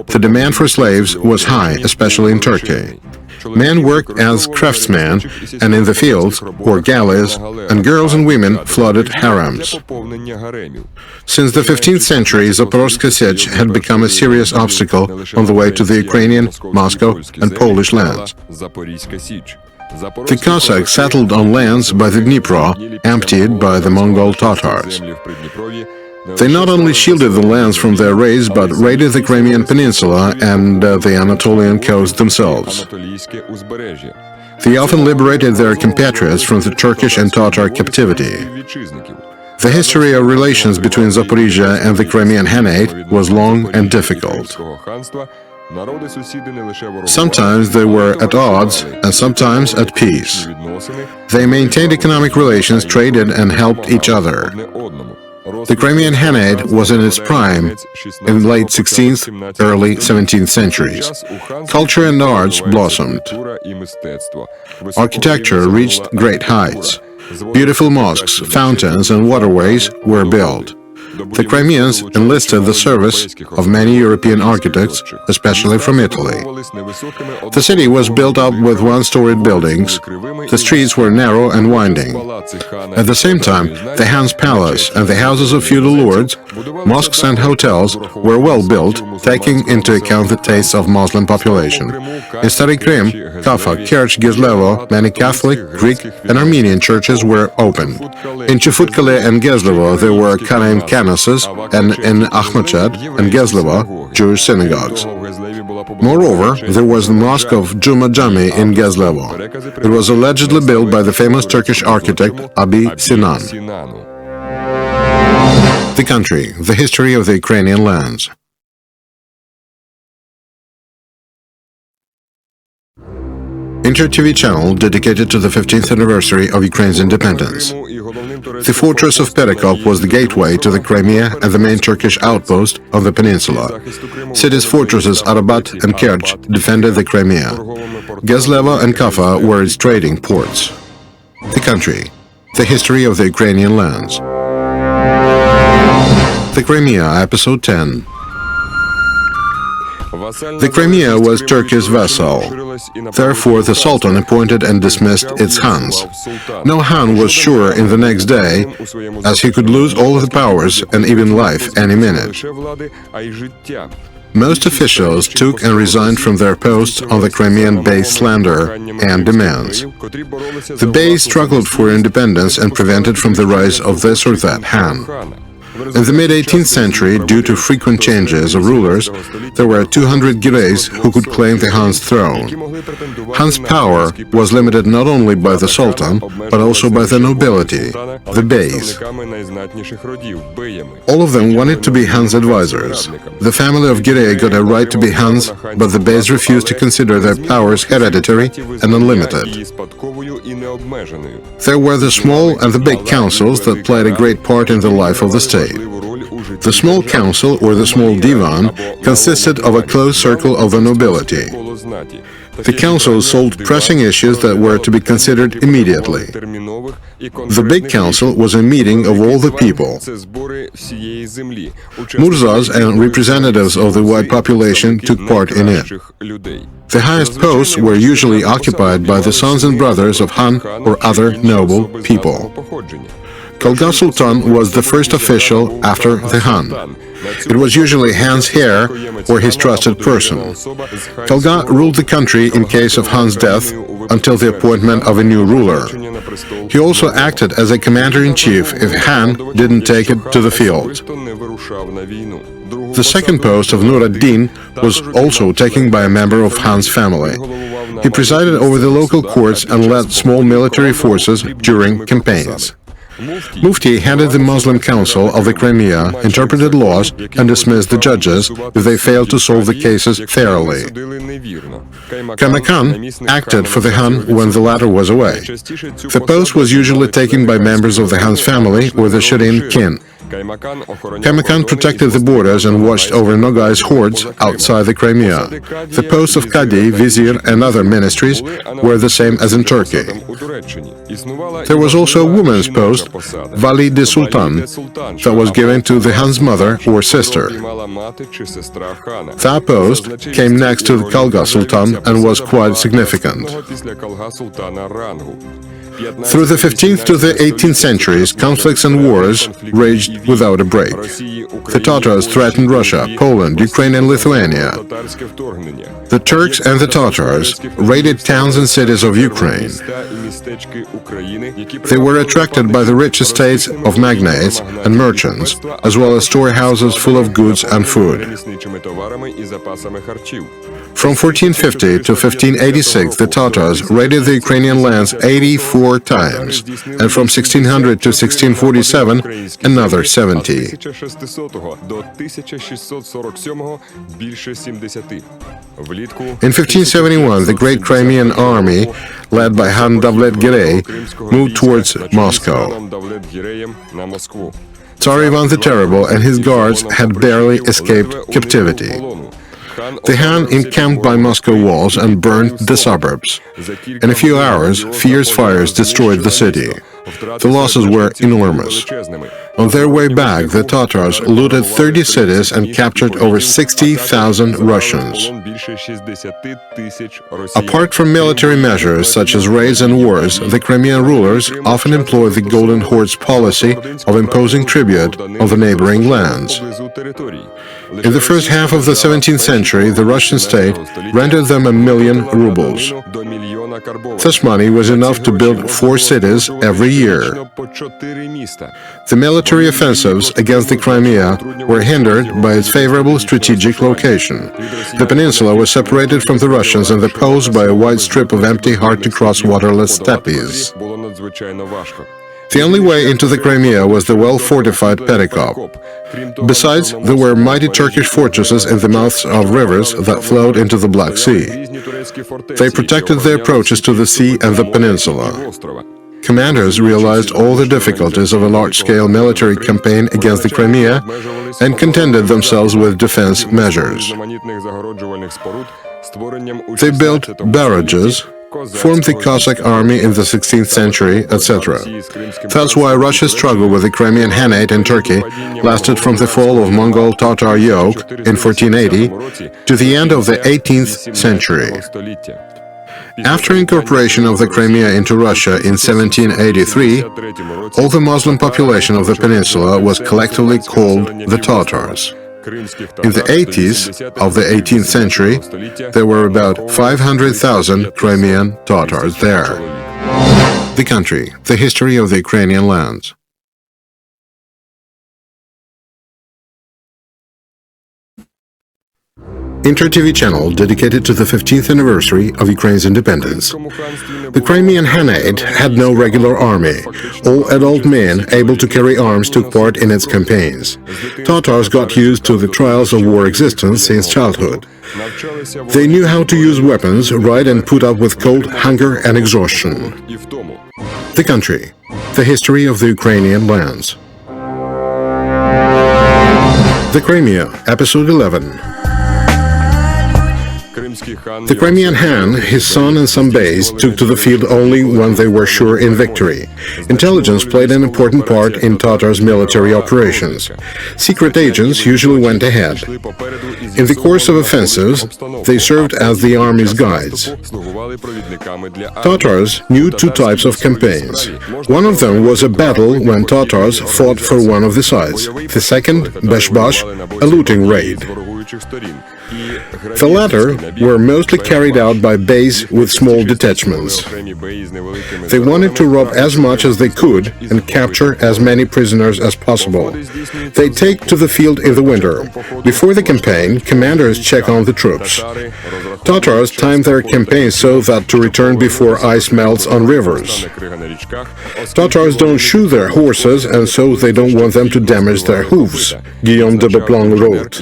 The demand for slaves was high, especially in Turkey. Men worked as craftsmen and in the fields, or galleys, and girls and women flooded harems. Since the 15th century, Zaporozhye Sich had become a serious obstacle on the way to the Ukrainian, Moscow, and Polish lands. The Cossacks settled on lands by the Dnipro, emptied by the Mongol Tatars. They not only shielded the lands from their raids, but raided the Crimean Peninsula and the Anatolian coast themselves. They often liberated their compatriots from the Turkish and Tatar captivity. The history of relations between Zaporizhia and the Crimean Khanate was long and difficult. Sometimes they were at odds and sometimes at peace. They maintained economic relations, traded, and helped each other. The Crimean Khanate was in its prime in late 16th, early 17th centuries. Culture and arts blossomed. Architecture reached great heights. Beautiful mosques, fountains, and waterways were built. The Crimeans enlisted the service of many European architects, especially from Italy. The city was built up with one-storied buildings. The streets were narrow and winding. At the same time, the Khan's palace and the houses of feudal lords, mosques and hotels were well built, taking into account the tastes of Muslim population. In Stary Krim, Kaffa, Kerch, Gizlevo, many Catholic, Greek, and Armenian churches were opened. In Chifutkale and Gezlevo there were Kanaim canonesses, and in Akhmachad and Gezlevo, Jewish synagogues. Moreover, there was the mosque of Juma Jami in Gezlevo. It was allegedly built by the famous Turkish architect Abi Sinan. The country, the history of the Ukrainian lands. Inter-TV channel dedicated to the 15th anniversary of Ukraine's independence. The fortress of Perekop was the gateway to the Crimea and the main Turkish outpost on the peninsula. Cities fortresses Arabat and Kerch defended the Crimea. Gezlevo and Kaffa were its trading ports. The country, the history of the Ukrainian lands. The Crimea, Episode 10. The Crimea was Turkey's vassal. Therefore, the Sultan appointed and dismissed its Khans. No Khan was sure in the next day, as he could lose all of the powers and even life any minute. Most officials took and resigned from their posts on the Crimean Bey's slander and demands. The Bey struggled for independence and prevented from the rise of this or that Khan. In the mid-18th century, due to frequent changes of rulers, there were 200 Gireys who could claim the Khan's throne. Khan's power was limited not only by the Sultan, but also by the nobility, the Beys. All of them wanted to be Khan's advisors. The family of Girey got a right to be Khans, but the Beys refused to consider their powers hereditary and unlimited. There were the small and the big councils that played a great part in the life of the state. The small council, or the small divan, consisted of a close circle of the nobility. The council solved pressing issues that were to be considered immediately. The big council was a meeting of all the people. Murzas and representatives of the white population took part in it. The highest posts were usually occupied by the sons and brothers of Khan or other noble people. Kalga Sultan was the first official after the Khan. It was usually Khan's heir or his trusted person. Kalga ruled the country in case of Khan's death until the appointment of a new ruler. He also acted as a commander-in-chief if Khan didn't take it to the field. The second post of Nur ad-Din was also taken by a member of Khan's family. He presided over the local courts and led small military forces during campaigns. Mufti headed the Muslim Council of the Crimea, interpreted laws, and dismissed the judges if they failed to solve the cases fairly. Kaymakam acted for the Han when the latter was away. The post was usually taken by members of the Han's family or the Shirin kin. Kaymakam protected the borders and watched over Nogai's hordes outside the Crimea. The posts of Kadi, Vizier and other ministries were the same as in Turkey. There was also a woman's post, Vali de Sultan, that was given to the Han's mother or sister. That post came next to the Kalga Sultan and was quite significant. Through the 15th to the 18th centuries, conflicts and wars raged without a break. The Tatars threatened Russia, Poland, Ukraine and Lithuania. The Turks and the Tatars raided towns and cities of Ukraine. They were attracted by the rich estates of magnates and merchants, as well as storehouses full of goods and food. From 1450 to 1586, the Tatars raided the Ukrainian lands 84 times, and from 1600 to 1647, another 70. In 1571, the Great Crimean Army, led by Han Davlet-Girey, moved towards Moscow. Tsar Ivan the Terrible and his guards had barely escaped captivity. The Han encamped by Moscow walls and burned the suburbs. In a few hours, fierce fires destroyed the city. The losses were enormous. On their way back, the Tatars looted 30 cities and captured over 60,000 Russians. Apart from military measures such as raids and wars, the Crimean rulers often employed the Golden Horde's policy of imposing tribute on the neighboring lands. In the first half of the 17th century, the Russian state rendered them 1 million rubles. Such money was enough to build 4 cities every year. The military offensives against the Crimea were hindered by its favorable strategic location. The peninsula was separated from the Russians and opposed by a wide strip of empty, hard-to-cross waterless steppes. The only way into the Crimea was the well-fortified Perikop. Besides, there were mighty Turkish fortresses in the mouths of rivers that flowed into the Black Sea. They protected the approaches to the sea and the peninsula. Commanders realized all the difficulties of a large-scale military campaign against the Crimea and contented themselves with defense measures. They built barrages, formed the Cossack army in the 16th century, etc. That's why Russia's struggle with the Crimean Khanate in Turkey lasted from the fall of Mongol Tatar yoke in 1480 to the end of the 18th century. After incorporation of the Crimea into Russia in 1783, all the Muslim population of the peninsula was collectively called the Tatars. In the 80s of the 18th century, there were about 500,000 Crimean Tatars there. The country, the history of the Ukrainian lands. Inter-TV channel dedicated to the 15th anniversary of Ukraine's independence. The Crimean Khanate had no regular army. All adult men able to carry arms took part in its campaigns. Tatars got used to the trials of war existence since childhood. They knew how to use weapons, ride and put up with cold, hunger and exhaustion. The country, the history of the Ukrainian lands. The Crimea, Episode 11. The Crimean Han, his son and some Beys took to the field only when they were sure in victory. Intelligence played an important part in Tatars' military operations. Secret agents usually went ahead. In the course of offensives, they served as the army's guides. Tatars knew 2 types of campaigns. One of them was a battle when Tatars fought for one of the sides. The second, Beshbash, a looting raid. The latter were mostly carried out by Beys with small detachments. They wanted to rob as much as they could and capture as many prisoners as possible. They take to the field in the winter. Before the campaign, commanders check on the troops. Tatars time their campaigns so that to return before ice melts on rivers. Tatars don't shoe their horses, and so they don't want them to damage their hooves, Guillaume de Beauplan wrote.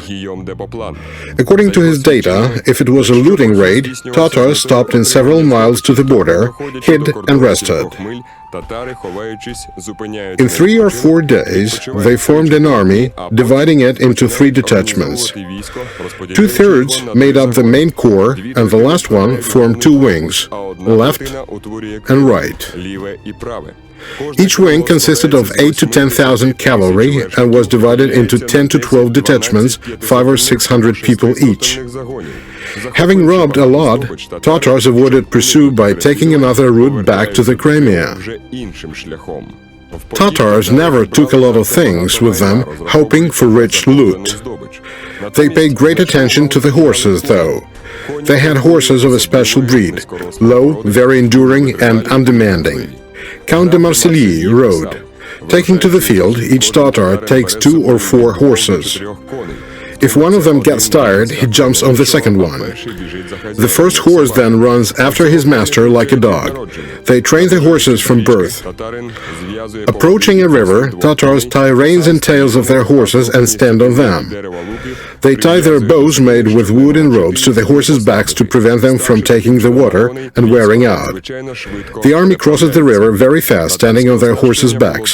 According According to his data, if it was a looting raid, Tatars stopped in several miles to the border, hid and rested. In 3 or 4 days, they formed an army, dividing it into 3 detachments. 2/3 made up the main corps, and the last one formed 2 wings, left and right. Each wing consisted of 8 to 10,000 cavalry and was divided into 10 to 12 detachments, 500 or 600 people each. Having robbed a lot, Tatars avoided pursuit by taking another route back to the Crimea. Tatars never took a lot of things with them, hoping for rich loot. They paid great attention to the horses, though. They had horses of a special breed, low, very enduring and undemanding. Count de Marsilly wrote, "Taking to the field, each Tatar takes 2 or 4 horses. If one of them gets tired, he jumps on the second one. The first horse then runs after his master like a dog. They train the horses from birth. Approaching a river, Tatars tie reins and tails of their horses and stand on them. They tie their bows made with wood and ropes to the horses' backs to prevent them from taking the water and wearing out. The army crosses the river very fast, standing on their horses' backs.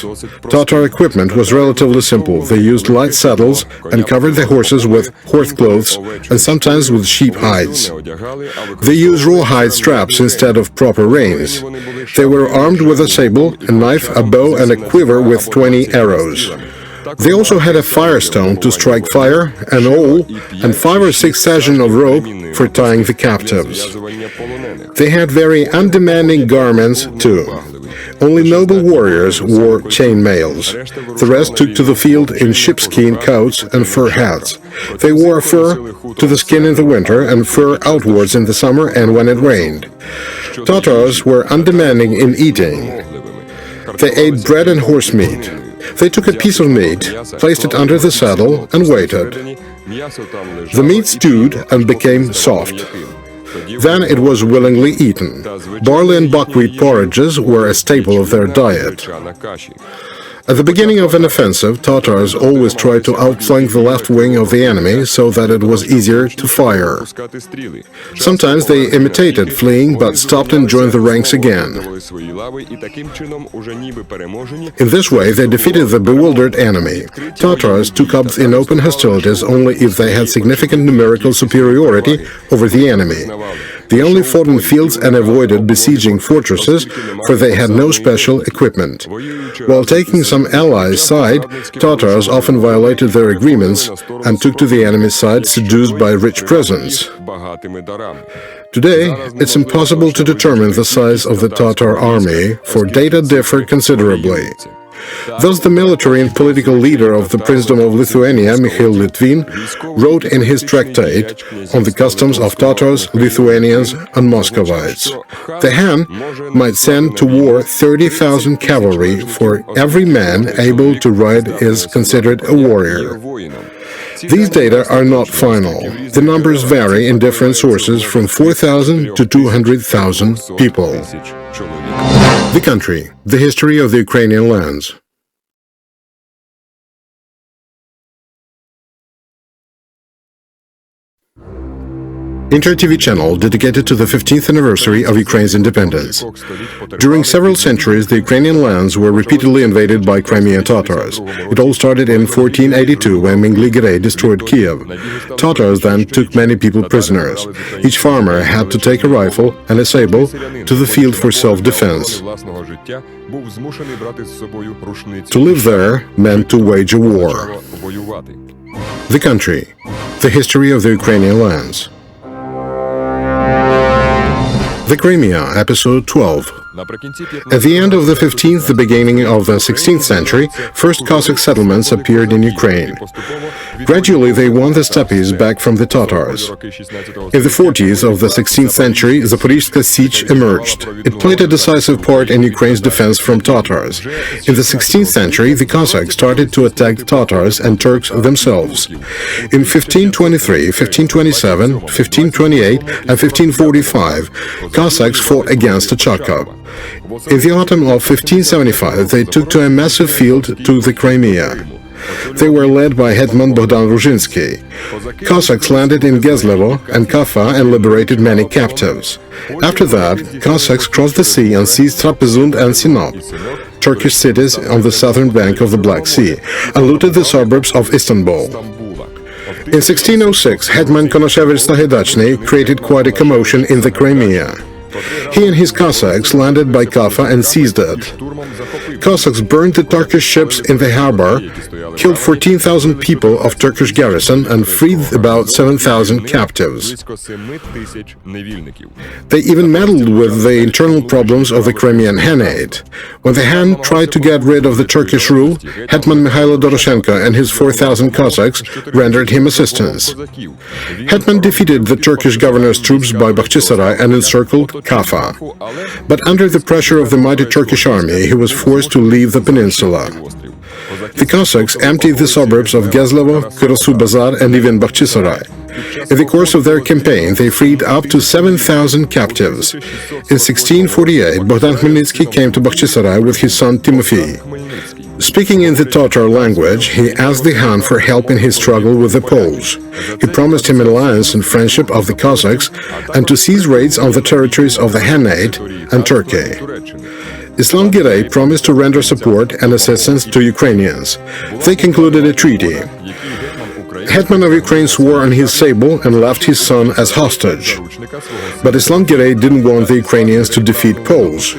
Tatar equipment was relatively simple. They used light saddles and covered the horses with horse clothes and sometimes with sheep hides. They used rawhide straps instead of proper reins. They were armed with a sable, a knife, a bow and a quiver with 20 arrows. They also had a firestone to strike fire, an awl, and 5 or 6 sazhen of rope for tying the captives. They had very undemanding garments, too. Only noble warriors wore chainmails. The rest took to the field in sheepskin coats and fur hats. They wore fur to the skin in the winter and fur outwards in the summer and when it rained. Tatars were undemanding in eating. They ate bread and horse meat. They took a piece of meat, placed it under the saddle, and waited. The meat stewed and became soft. Then it was willingly eaten. Barley and buckwheat porridges were a staple of their diet. At the beginning of an offensive, Tatars always tried to outflank the left wing of the enemy so that it was easier to fire. Sometimes they imitated fleeing but stopped and joined the ranks again. In this way, they defeated the bewildered enemy. Tatars took up in open hostilities only if they had significant numerical superiority over the enemy. They only fought in fields and avoided besieging fortresses, for they had no special equipment. While taking some allies' side, Tatars often violated their agreements and took to the enemy's side seduced by rich presents. Today, it's impossible to determine the size of the Tatar army, for data differ considerably. Thus, the military and political leader of the Princedom of Lithuania, Mikhail Litvin, wrote in his tractate on the customs of Tatars, Lithuanians, and Muscovites. The Han might send to war 30,000 cavalry, for every man able to ride is considered a warrior. These data are not final. The numbers vary in different sources from 4,000 to 200,000 people. The country, the history of the Ukrainian lands. Inter-TV channel dedicated to the 15th anniversary of Ukraine's independence. During several centuries, the Ukrainian lands were repeatedly invaded by Crimean Tatars. It all started in 1482 when Mengli-Gray destroyed Kiev. Tatars then took many people prisoners. Each farmer had to take a rifle and a sable to the field for self-defense. To live there meant to wage a war. The country, the history of the Ukrainian lands. The Crimea, Episode 12. At the end of the 15th, the beginning of the 16th century, first Cossack settlements appeared in Ukraine. Gradually, they won the steppes back from the Tatars. In the 40s of the 16th century, Zaporizhzhia Sich emerged. It played a decisive part in Ukraine's defense from Tatars. In the 16th century, the Cossacks started to attack Tatars and Turks themselves. In 1523, 1527, 1528, and 1545, Cossacks fought against Chakov. In the autumn of 1575, they took to a massive field to the Crimea. They were led by Hetman Bogdan Ruzhinsky. Cossacks landed in Gezlevo and Kaffa and liberated many captives. After that, Cossacks crossed the sea and seized Trapezund and Sinop, Turkish cities on the southern bank of the Black Sea, and looted the suburbs of Istanbul. In 1606, Hetman Konoshevich Sahedachny created quite a commotion in the Crimea. He and his Cossacks landed by Kaffa and seized it. Cossacks burned the Turkish ships in the harbor, killed 14,000 people of Turkish garrison, and freed about 7,000 captives. They even meddled with the internal problems of the Crimean Khanate. When the Khan tried to get rid of the Turkish rule, Hetman Mikhailo Doroshenko and his 4,000 Cossacks rendered him assistance. Hetman defeated the Turkish governor's troops by Bakhchisaray and encircled Kaffa. But under the pressure of the mighty Turkish army, he was forced to leave the peninsula. The Cossacks emptied the suburbs of Gezlevo, Karasu Bazar, and even Bakhchisaray. In the course of their campaign, they freed up to 7,000 captives. In 1648, Bogdan Khmelnytsky came to Bakhchisaray with his son Timofey. Speaking in the Tatar language, he asked the Khan for help in his struggle with the Poles. He promised him an alliance and friendship of the Cossacks and to seize raids on the territories of the Khanate and Turkey. Islam Giray promised to render support and assistance to Ukrainians. They concluded a treaty. Hetman of Ukraine swore on his sable and left his son as hostage. But Islam Giray didn't want the Ukrainians to defeat Poles.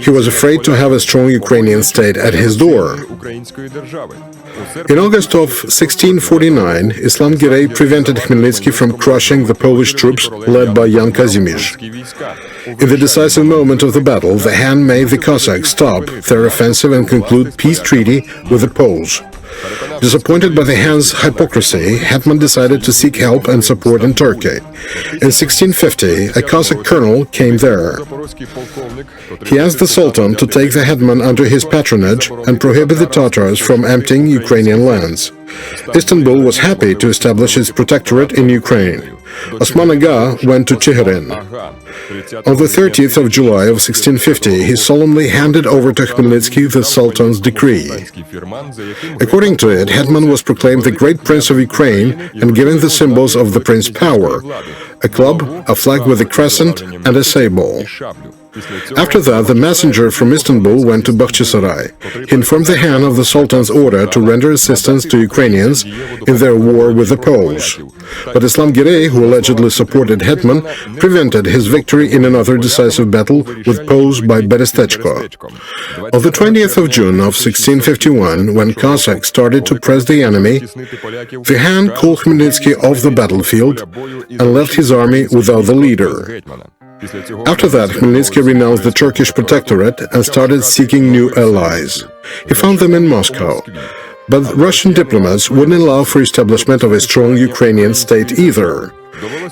He was afraid to have a strong Ukrainian state at his door. In August of 1649, Islam Giray prevented Khmelnytsky from crushing the Polish troops led by Jan Kazimierz. In the decisive moment of the battle, the Khan made the Cossacks stop their offensive and conclude peace treaty with the Poles. Disappointed by the Khan's hypocrisy, Hetman decided to seek help and support in Turkey. In 1650, a Cossack colonel came there. He asked the Sultan to take the Hetman under his patronage and prohibit the Tatars from emptying Ukrainian lands. Istanbul was happy to establish its protectorate in Ukraine. Osman Aga went to Chigirin. On the 30th of July of 1650, he solemnly handed over to Khmelnytsky the Sultan's decree. According to it, Hetman was proclaimed the great prince of Ukraine and given the symbols of the prince power: a club, a flag with a crescent, and a sable. After that, the messenger from Istanbul went to Bakhchisaray. He informed the Khan of the Sultan's order to render assistance to Ukrainians in their war with the Poles. But Islam Giray, who allegedly supported Hetman, prevented his victory in another decisive battle with Poles by Berestechko. On the 20th of June of 1651, when Cossacks started to press the enemy, the Khan called Khmelnytsky off the battlefield and left his army without the leader. After that, Khmelnytsky renounced the Turkish protectorate and started seeking new allies. He found them in Moscow. But Russian diplomats wouldn't allow for establishment of a strong Ukrainian state either.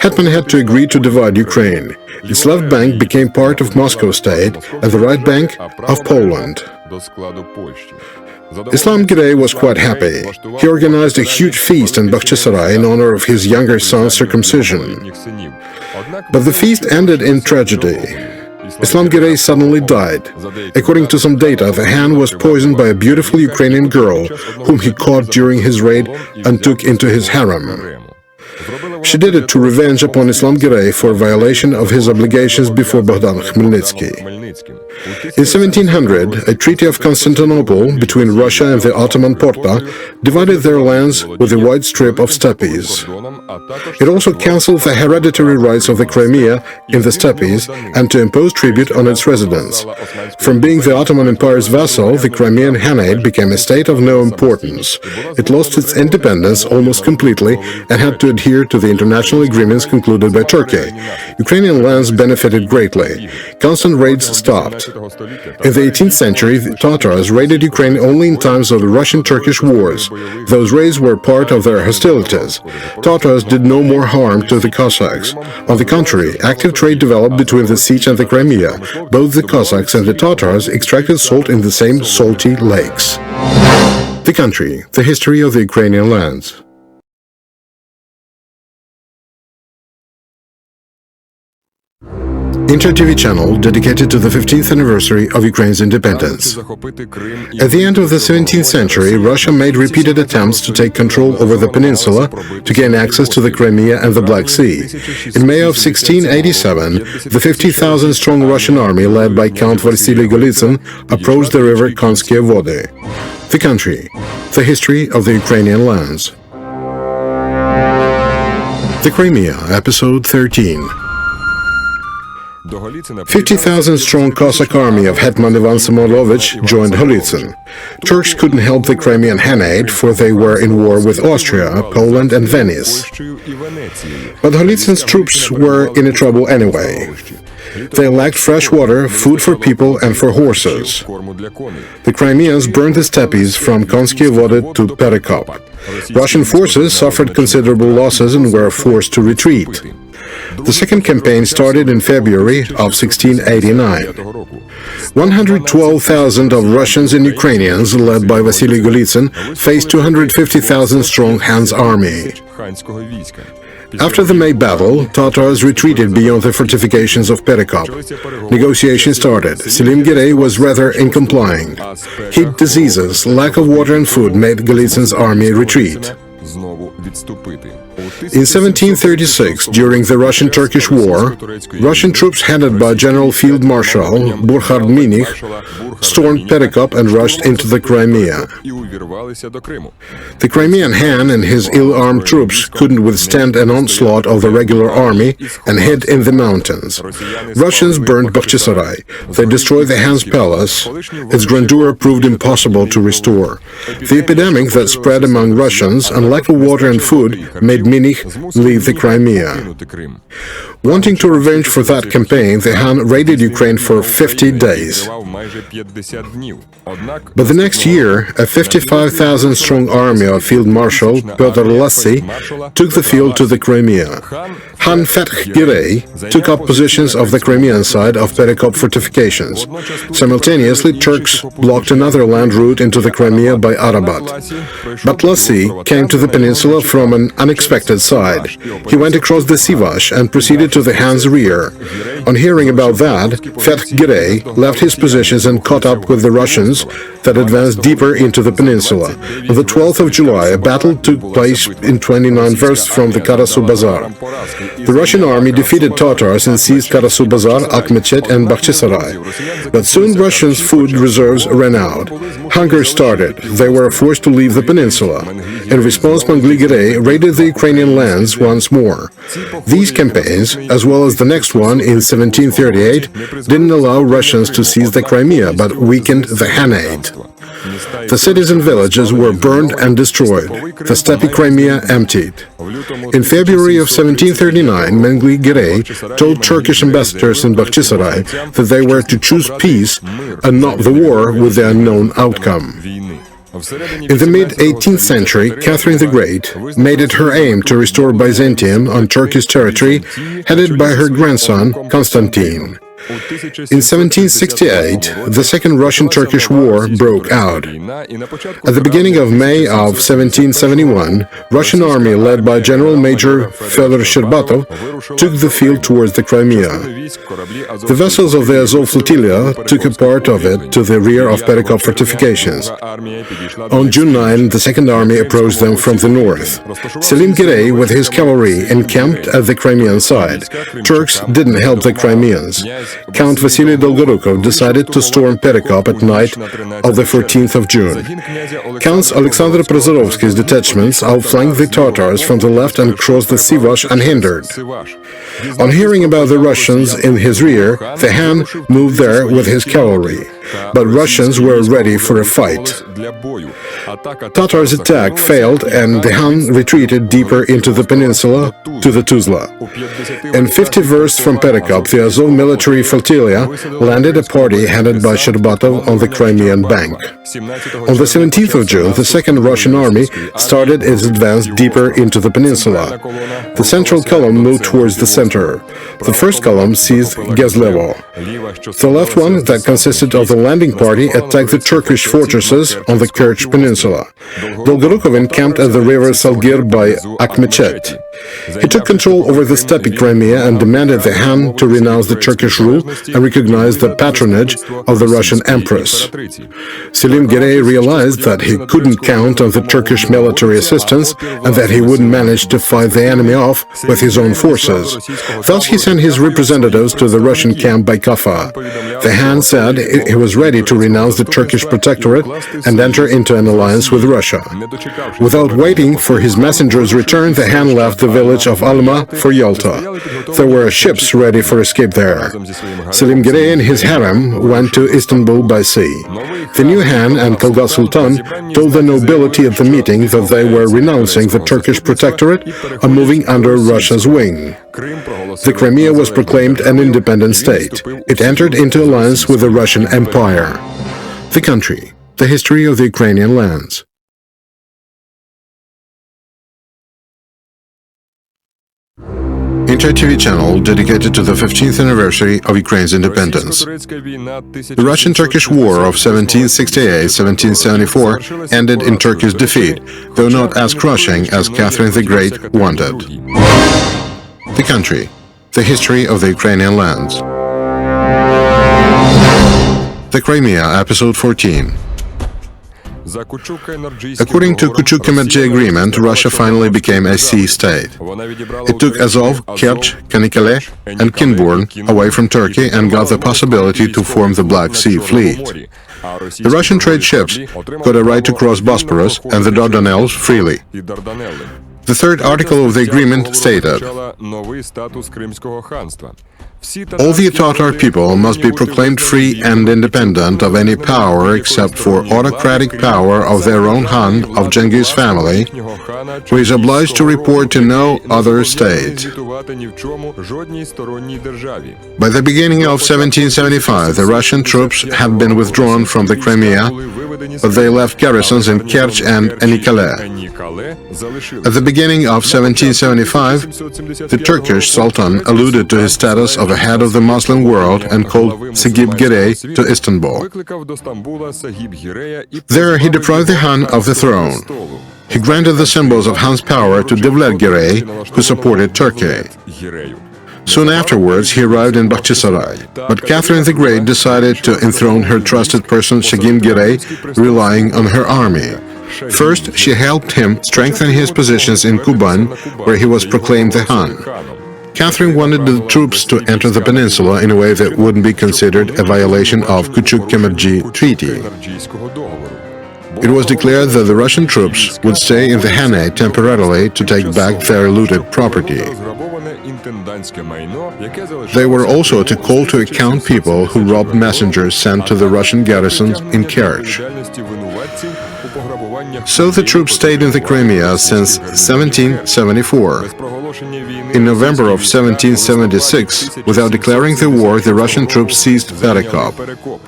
Hetman had to agree to divide Ukraine. Its left bank became part of Moscow state and the right bank of Poland. Islam Giray was quite happy. He organized a huge feast in Bakhchisaray in honor of his younger son's circumcision. But the feast ended in tragedy. Islam Giray suddenly died. According to some data, the Khan was poisoned by a beautiful Ukrainian girl whom he caught during his raid and took into his harem. She did it to revenge upon Islam Giray for violation of his obligations before Bogdan Khmelnytsky. In 1700, a Treaty of Constantinople between Russia and the Ottoman Porta divided their lands with a wide strip of steppes. It also cancelled the hereditary rights of the Crimea in the steppes and to impose tribute on its residents. From being the Ottoman Empire's vassal, the Crimean Khanate became a state of no importance. It lost its independence almost completely and had to adhere to the international agreements concluded by Turkey. Ukrainian lands benefited greatly. Constant raids stopped. In the 18th century, the Tatars raided Ukraine only in times of the Russian-Turkish wars. Those raids were part of their hostilities. Tatars did no more harm to the Cossacks. On the contrary, active trade developed between the Sich and the Crimea. Both the Cossacks and the Tatars extracted salt in the same salty lakes. The country, the history of the Ukrainian lands. inter-TV channel dedicated to the 15th anniversary of Ukraine's independence. At the end of the 17th century, Russia made repeated attempts to take control over the peninsula to gain access to the Crimea and the Black Sea. In May of 1687, the 50,000-strong Russian army led by Count Vasily Golitsyn approached the river Konsky Vody. The country, the history of the Ukrainian lands. The Crimea, Episode 13. 50,000-strong Cossack army of Hetman Ivan Samoilovich joined Golitsyn. Turks couldn't help the Crimean Khanate, for they were in war with Austria, Poland and Venice. But Golitsyn's troops were in trouble anyway. They lacked fresh water, food for people and for horses. The Crimeans burned the steppes from Konsky Vody to Perekop. Russian forces suffered considerable losses and were forced to retreat. The second campaign started in February of 1689. 112,000 of Russians and Ukrainians, led by Vasily Golitsyn, faced 250,000-strong Han's army. After the May battle, Tatars retreated beyond the fortifications of Perekop. Negotiations started. Selim Girey was rather incomplying. Heat diseases, lack of water and food made Golitsyn's army retreat. In 1736, during the Russian-Turkish War, Russian troops headed by General Field Marshal Burkhard Minich stormed Perekop and rushed into the Crimea. The Crimean Han and his ill-armed troops couldn't withstand an onslaught of the regular army and hid in the mountains. Russians burned Bakhchisarai. They destroyed the Han's palace. Its grandeur proved impossible to restore. The epidemic that spread among Russians and lack of water and food made Minich leave the Crimea. Wanting to revenge for that campaign, the Han raided Ukraine for 50 days. But the next year, a 55,000-strong army of Field Marshal Pyotr Lassy took the field to the Crimea. Han Fetkh Girey took up positions of the Crimean side of Perekop fortifications. Simultaneously, Turks blocked another land route into the Crimea by Arabat. But Lassy came to the peninsula from an unexpected side. He went across the Sivash and proceeded to the Han's rear. On hearing about that, Fetkh Girey left his positions and caught up with the Russians that advanced deeper into the peninsula. On the 12th of July, a battle took place in 29 versts from the Karasu Bazar. The Russian army defeated Tatars and seized Karasu Bazar, Akhmetchet and Bakhchisarai. But soon Russians' food reserves ran out. Hunger started. They were forced to leave the peninsula. In response, Girey raided the Ukrainian lands once more. These campaigns, as well as the next one in 1738, didn't allow Russians to seize the Crimea, but weakened the Khanate. The cities and villages were burned and destroyed. The steppe Crimea emptied. In February of 1739, Girey told Turkish ambassadors in Bakhchisarai that they were to choose peace and not the war with the unknown outcome. In the mid-18th century, Catherine the Great made it her aim to restore Byzantium on Turkish territory, headed by her grandson, Constantine. In 1768, the Second Russian-Turkish War broke out. At the beginning of May of 1771, Russian army led by General Major Fyodor Shcherbatov took the field towards the Crimea. The vessels of the Azov flotilla took a part of it to the rear of Perekop fortifications. On June 9, the Second Army approached them from the north. Selim Girey, with his cavalry, encamped at the Crimean side. Turks didn't help the Crimeans. Count Vasily Dolgorukov decided to storm Perekop at night of the 14th of June. Counts Alexander Prozorovsky's detachments outflanked the Tatars from the left and crossed the Sivash unhindered. On hearing about the Russians in his rear, the Han moved there with his cavalry. But Russians were ready for a fight. Tatars' attack failed and the Han retreated deeper into the peninsula to the Tuzla. In 50 versts from Perekop, the Azov military flotilla landed a party headed by Shcherbatov on the Crimean bank. On the 17th of June, the Second Russian Army started its advance deeper into the peninsula. The central column moved towards the center. The first column seized Gezlevo. The left one, that consisted of the the landing party attacked the Turkish fortresses on the Kerch Peninsula. Dolgorukov encamped at the river Salgir by Akhmechet. He took control over the steppe Crimea and demanded the Han to renounce the Turkish rule and recognize the patronage of the Russian Empress. Selim Girey realized that he couldn't count on the Turkish military assistance and that he wouldn't manage to fight the enemy off with his own forces. Thus he sent his representatives to the Russian camp by Kaffa. The Han said he was ready to renounce the Turkish protectorate and enter into an alliance with Russia. Without waiting for his messenger's return, the Han left the village of Alma for Yalta. There were ships ready for escape there. Selim Girey and his harem went to Istanbul by sea. The new Han and Kalga Sultan told the nobility at the meeting that they were renouncing the Turkish protectorate and moving under Russia's wing. The Crimea was proclaimed an independent state. It entered into alliance with the Russian Empire. The country, the history of the Ukrainian lands. Inter TV channel dedicated to the 15th anniversary of Ukraine's independence. The Russian-Turkish War of 1768-1774 ended in Turkey's defeat, though not as crushing as Catherine the Great wanted. The country, the history of the Ukrainian lands. The Crimea, Episode 14. According to Kuchuk-Kemerji Agreement, Russia finally became a sea state. It took Azov, Kerch, Kanikkale, and Kinburn away from Turkey and got the possibility to form the Black Sea Fleet. The Russian trade ships got a right to cross Bosporus and the Dardanelles freely. The third article of the agreement stated, all the Tatar people must be proclaimed free and independent of any power except for autocratic power of their own Han of Genghis family, who is obliged to report to no other state. By the beginning of 1775, the Russian troops had been withdrawn from the Crimea, but they left garrisons in Kerch and Kanikkale. At the beginning of 1775, the Turkish Sultan alluded to his status of a head of the Muslim world and called Sagib Girey to Istanbul. There he deprived the Han of the throne. He granted the symbols of Han's power to Devlet Girey, who supported Turkey. Soon afterwards, he arrived in Bakhchisaray, but Catherine the Great decided to enthrone her trusted person Shagim Girey, relying on her army. First, she helped him strengthen his positions in Kuban, where he was proclaimed the Han. Catherine wanted the troops to enter the peninsula in a way that wouldn't be considered a violation of Kuchuk-Kemerji Treaty. It was declared that the Russian troops would stay in the Hanate temporarily to take back their looted property. They were also to call to account people who robbed messengers sent to the Russian garrisons in Kerch. So the troops stayed in the Crimea since 1774. In November of 1776, without declaring the war, the Russian troops seized Perekop.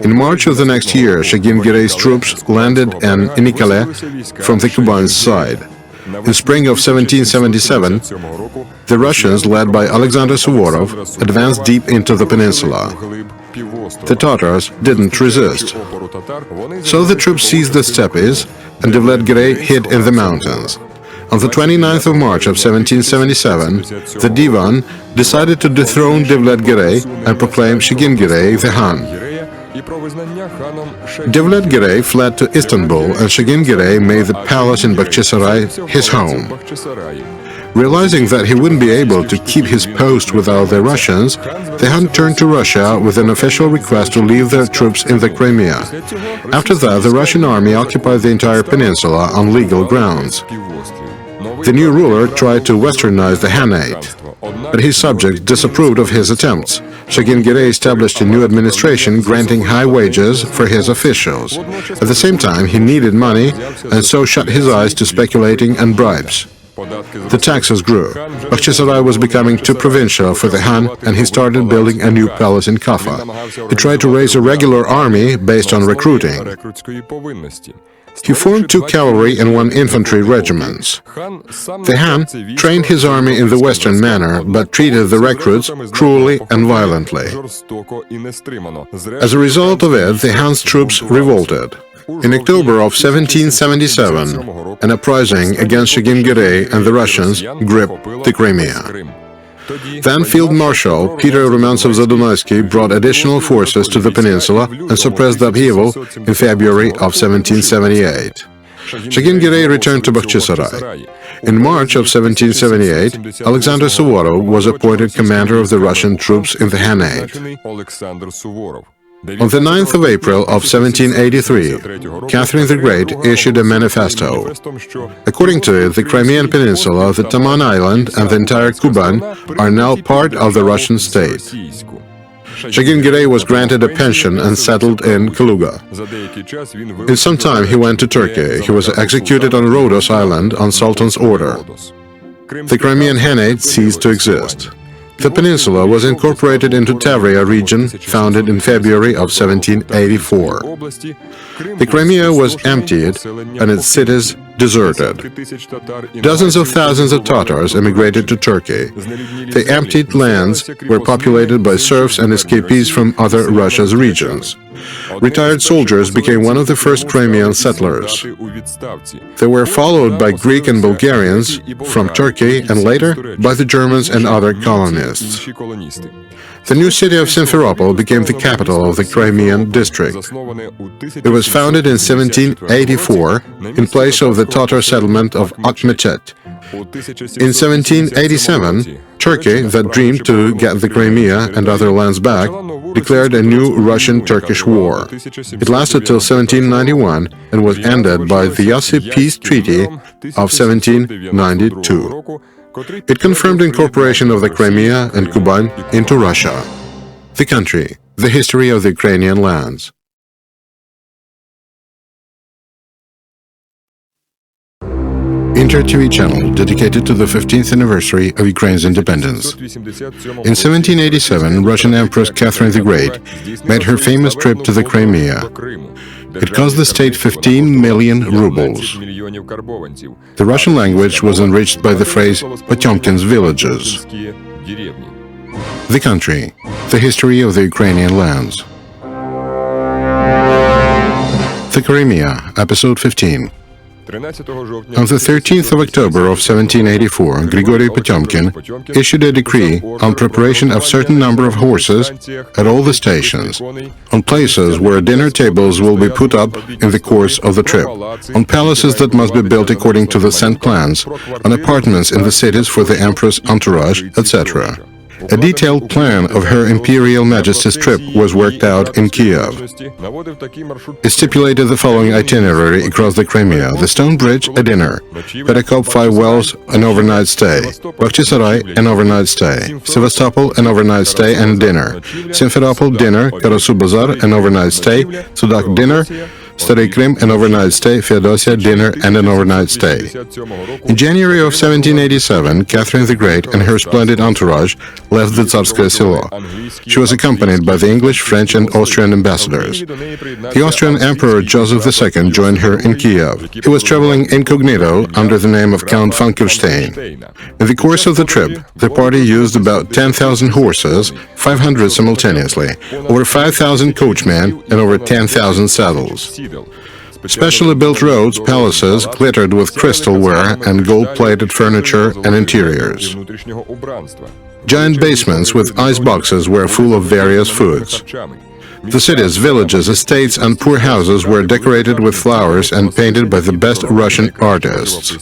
In March of the next year, Shagim Girey's troops landed in Kanikkale from the Kuban side. In spring of 1777, the Russians, led by Alexander Suvorov, advanced deep into the peninsula. The Tatars didn't resist. So the troops seized the steppes, and Devlet Girey hid in the mountains. On the 29th of March of 1777, the Divan decided to dethrone Devlet Girey and proclaim Shagim Girey the Han. Devlet Girey fled to Istanbul, and Shagim Girey made the palace in Bakhchisaray his home. Realizing that he wouldn't be able to keep his post without the Russians, the Han turned to Russia with an official request to leave their troops in the Crimea. After that, the Russian army occupied the entire peninsula on legal grounds. The new ruler tried to westernize the Hanate, but his subjects disapproved of his attempts. Shagim Girey established a new administration granting high wages for his officials. At the same time, he needed money and so shut his eyes to speculating and bribes. The taxes grew. Bakhchisaray was becoming too provincial for the Han, and he started building a new palace in Kaffa. He tried to raise a regular army based on recruiting. He formed 2 cavalry and 1 infantry regiments. The Han trained his army in the Western manner, but treated the recruits cruelly and violently. As a result of it, the Han's troops revolted. In October of 1777, an uprising against Shagin-Giray and the Russians gripped the Crimea. Then Field Marshal Peter Rumyantsov-Zadunoyski brought additional forces to the peninsula and suppressed the upheaval in February of 1778. Shagin-Giray returned to Bakhchisarai. In March of 1778, Alexander Suvorov was appointed commander of the Russian troops in the Khanate. On the 9th of April of 1783, Catherine the Great issued a manifesto. According to it, the Crimean Peninsula, the Taman Island, and the entire Kuban are now part of the Russian state. Shagin-Giray was granted a pension and settled in Kaluga. In some time he went to Turkey. He was executed on Rhodos Island on Sultan's order. The Crimean Khanate ceased to exist. The peninsula was incorporated into Tavria region, founded in February of 1784. The Crimea was emptied and its cities deserted. Dozens of thousands of Tatars emigrated to Turkey. The emptied lands were populated by serfs and escapees from other Russia's regions. Retired soldiers became one of the first Crimean settlers. They were followed by Greek and Bulgarians from Turkey and later by the Germans and other colonists. The new city of Simferopol became the capital of the Crimean district. It was founded in 1784 in place of the Tatar settlement of Akhmechet. In 1787, Turkey, that dreamed to get the Crimea and other lands back, declared a new Russian-Turkish war. It lasted till 1791 and was ended by the Yassi Peace Treaty of 1792. It confirmed incorporation of the Crimea and Kuban into Russia. The country, the history of the Ukrainian lands. Inter-TV channel dedicated to the 15th anniversary of Ukraine's independence. In 1787, Russian Empress Catherine the Great made her famous trip to the Crimea. It cost the state 15 million rubles. The Russian language was enriched by the phrase Potemkin's villages. The country, the history of the Ukrainian lands. The Crimea, Episode 15. On the 13th of October of 1784, Grigory Potemkin issued a decree on preparation of certain number of horses at all the stations, on places where dinner tables will be put up in the course of the trip, on palaces that must be built according to the sent plans, on apartments in the cities for the empress' entourage, etc. A detailed plan of Her Imperial Majesty's trip was worked out in Kiev. It stipulated the following itinerary across the Crimea: the Stone Bridge, a dinner; Perekop 5 Wells, an overnight stay; Bakhchisarai, an overnight stay; Sevastopol, an overnight stay and dinner; Simferopol, dinner; Karasu Bazar, an overnight stay; Sudak, dinner; Stary Krim, an overnight stay; Feodosia, dinner and an overnight stay. In January of 1787, Catherine the Great and her splendid entourage left the Tsarskaya Selo. She was accompanied by the English, French and Austrian ambassadors. The Austrian Emperor Joseph II joined her in Kiev. He was traveling incognito under the name of Count Funkelstein. In the course of the trip, the party used about 10,000 horses, 500 simultaneously, over 5,000 coachmen and over 10,000 saddles. Specially built roads, palaces glittered with crystalware and gold-plated furniture and interiors. Giant basements with ice boxes were full of various foods. The cities, villages, estates and poor houses were decorated with flowers and painted by the best Russian artists.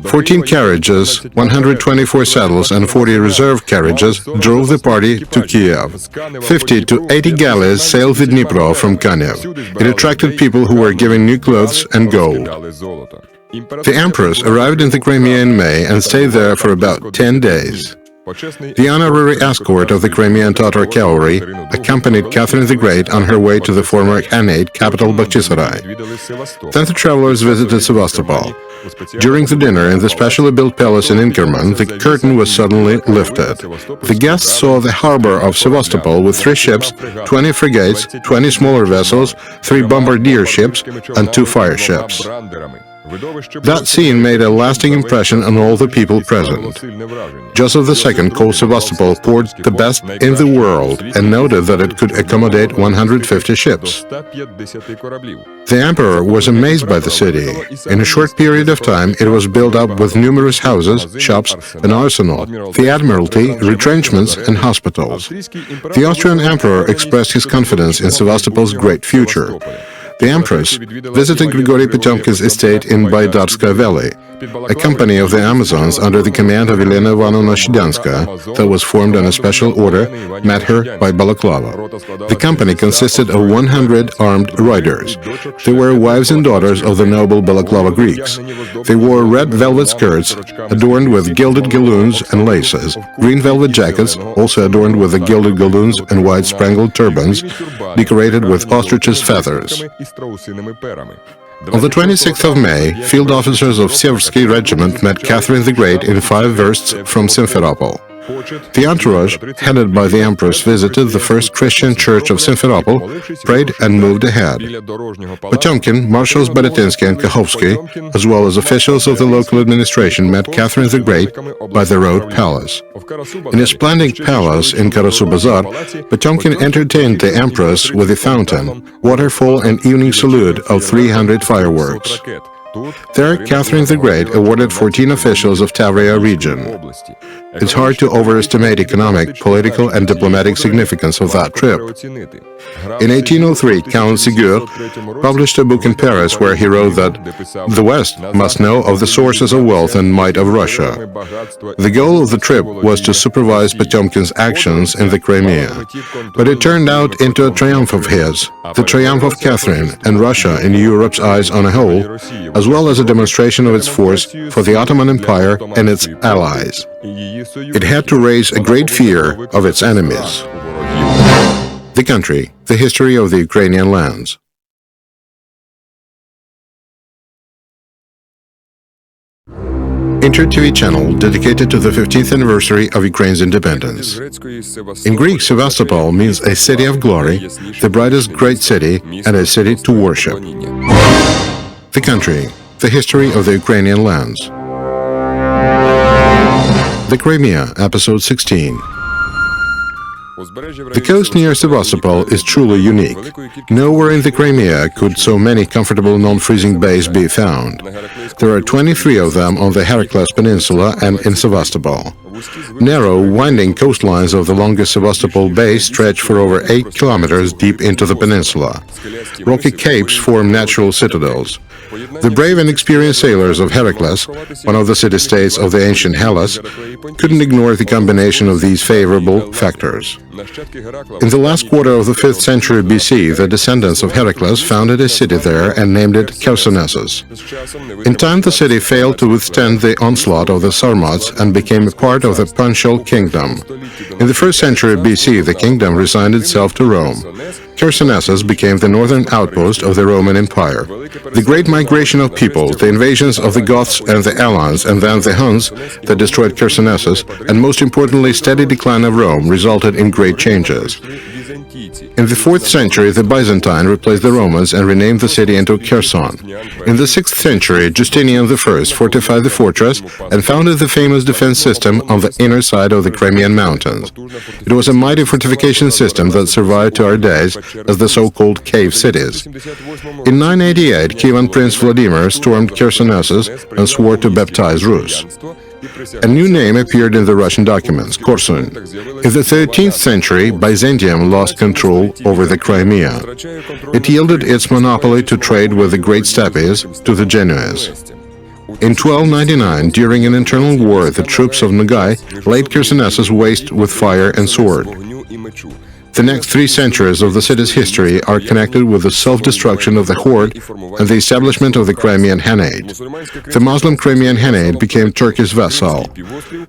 14 carriages, 124 saddles and 40 reserve carriages drove the party to Kiev. 50 to 80 galleys sailed the Dnipro from Kanyev. It attracted people who were given new clothes and gold. The Empress arrived in the Crimea in May and stayed there for about 10 days. The honorary escort of the Crimean Tatar cavalry accompanied Catherine the Great on her way to the former Khanate capital Bakhchisarai. Then the travelers visited Sevastopol. During the dinner in the specially built palace in Inkerman, the curtain was suddenly lifted. The guests saw the harbor of Sevastopol with 3 ships, 20 frigates, 20 smaller vessels, 3 bombardier ships, and 2 fire ships. That scene made a lasting impression on all the people present. Joseph II called Sevastopol port the best in the world and noted that it could accommodate 150 ships. The emperor was amazed by the city. In a short period of time, it was built up with numerous houses, shops, an arsenal, the admiralty, retrenchments, and hospitals. The Austrian emperor expressed his confidence in Sevastopol's great future. The Empress visited Grigory Potemkin's estate in Baydarskaya Valley. A company of the Amazons under the command of Elena Ivanovna Shidanska, that was formed on a special order, met her by Balaklava. The company consisted of 100 armed riders. They were wives and daughters of the noble Balaklava Greeks. They wore red velvet skirts adorned with gilded galloons and laces, green velvet jackets also adorned with the gilded galloons and white spangled turbans decorated with ostriches' feathers. On the 26th of May, field officers of Seversky Regiment met Catherine the Great in 5 versts from Simferopol. The entourage, headed by the Empress, visited the first Christian church of Simferopol, prayed and moved ahead. Potemkin, Marshals Borotensky and Kakhovsky, as well as officials of the local administration, met Catherine the Great by the road palace. In a splendid palace in Karasu Bazar, Potemkin entertained the Empress with a fountain, waterfall and evening salute of 300 fireworks. There, Catherine the Great awarded 14 officials of Tavria region. It's hard to overestimate economic, political, and diplomatic significance of that trip. In 1803, Count Ségur published a book in Paris where he wrote that the West must know of the sources of wealth and might of Russia. The goal of the trip was to supervise Potemkin's actions in the Crimea. But it turned out into a triumph of his, the triumph of Catherine and Russia in Europe's eyes on a whole, as well as a demonstration of its force for the Ottoman Empire and its allies. It had to raise a great fear of its enemies. The country, the history of the Ukrainian lands. Inter-TV channel dedicated to the 15th anniversary of Ukraine's independence. In Greek, Sevastopol means a city of glory, the brightest great city, and a city to worship. The country, the history of the Ukrainian lands. The Crimea, Episode 16. The coast near Sevastopol is truly unique. Nowhere in the Crimea could so many comfortable non-freezing bays be found. There are 23 of them on the Heracles Peninsula and in Sevastopol. Narrow, winding coastlines of the longest Sevastopol bay stretch for over 8 kilometers deep into the peninsula. Rocky capes form natural citadels. The brave and experienced sailors of Heracles, one of the city-states of the ancient Hellas, couldn't ignore the combination of these favorable factors. In the last quarter of the 5th century BC, the descendants of Heracles founded a city there and named it Chersonesus. In time, the city failed to withstand the onslaught of the Sarmats and became a part of the Punchal kingdom. In the 1st century BC, the kingdom resigned itself to Rome. Chersonesus became the northern outpost of the Roman Empire. The great migration of people, the invasions of the Goths and the Alans, and then the Huns that destroyed Chersonesus, and most importantly, steady decline of Rome resulted in great changes. In the 4th century, the Byzantine replaced the Romans and renamed the city into Kherson. In the 6th century, Justinian I fortified the fortress and founded the famous defense system on the inner side of the Crimean mountains. It was a mighty fortification system that survived to our days as the so-called cave cities. In 988, Kievan Prince Vladimir stormed Chersonesus and swore to baptize Rus. A new name appeared in the Russian documents, Korsun. In the 13th century, Byzantium lost control over the Crimea. It yielded its monopoly to trade with the great steppes to the Genoese. In 1299, during an internal war, the troops of Nogai laid Chersonesus waste with fire and sword. The next 3 centuries of the city's history are connected with the self-destruction of the horde and the establishment of the Crimean Khanate. The Muslim Crimean Khanate became Turkey's vassal.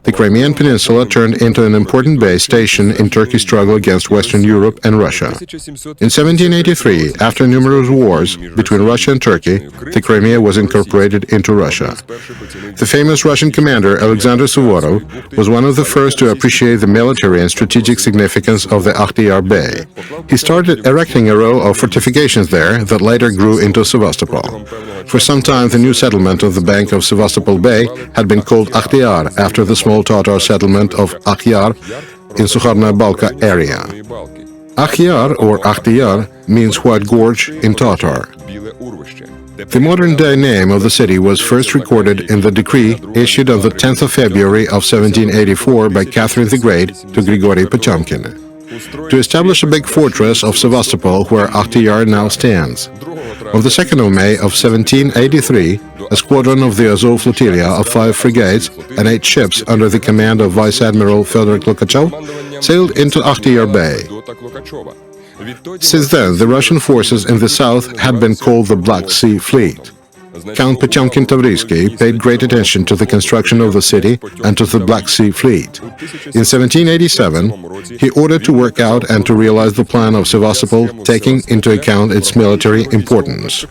The Crimean Peninsula turned into an important base station in Turkey's struggle against Western Europe and Russia. In 1783, after numerous wars between Russia and Turkey, the Crimea was incorporated into Russia. The famous Russian commander Alexander Suvorov was one of the first to appreciate the military and strategic significance of the Akhtiyar Bay. He started erecting a row of fortifications there that later grew into Sevastopol. For some time, the new settlement of the bank of Sevastopol Bay had been called Akhtiyar after the small Tatar settlement of Akhyar in Sukharnaya Balka area. Akhyar or Akhtiyar means White Gorge in Tatar. The modern-day name of the city was first recorded in the decree issued on the 10th of February of 1784 by Catherine the Great to Grigory Potyomkin to establish a big fortress of Sevastopol where Akhtiyar now stands. On the 2nd of May of 1783, a squadron of the Azov flotilla of 5 frigates and 8 ships under the command of Vice Admiral Fyodor Klokachev sailed into Akhtiyar Bay. Since then, the Russian forces in the south had been called the Black Sea Fleet. Count Potyomkin Tavrisky paid great attention to the construction of the city and to the Black Sea Fleet. In 1787, he ordered to work out and to realize the plan of Sevastopol, taking into account its military importance.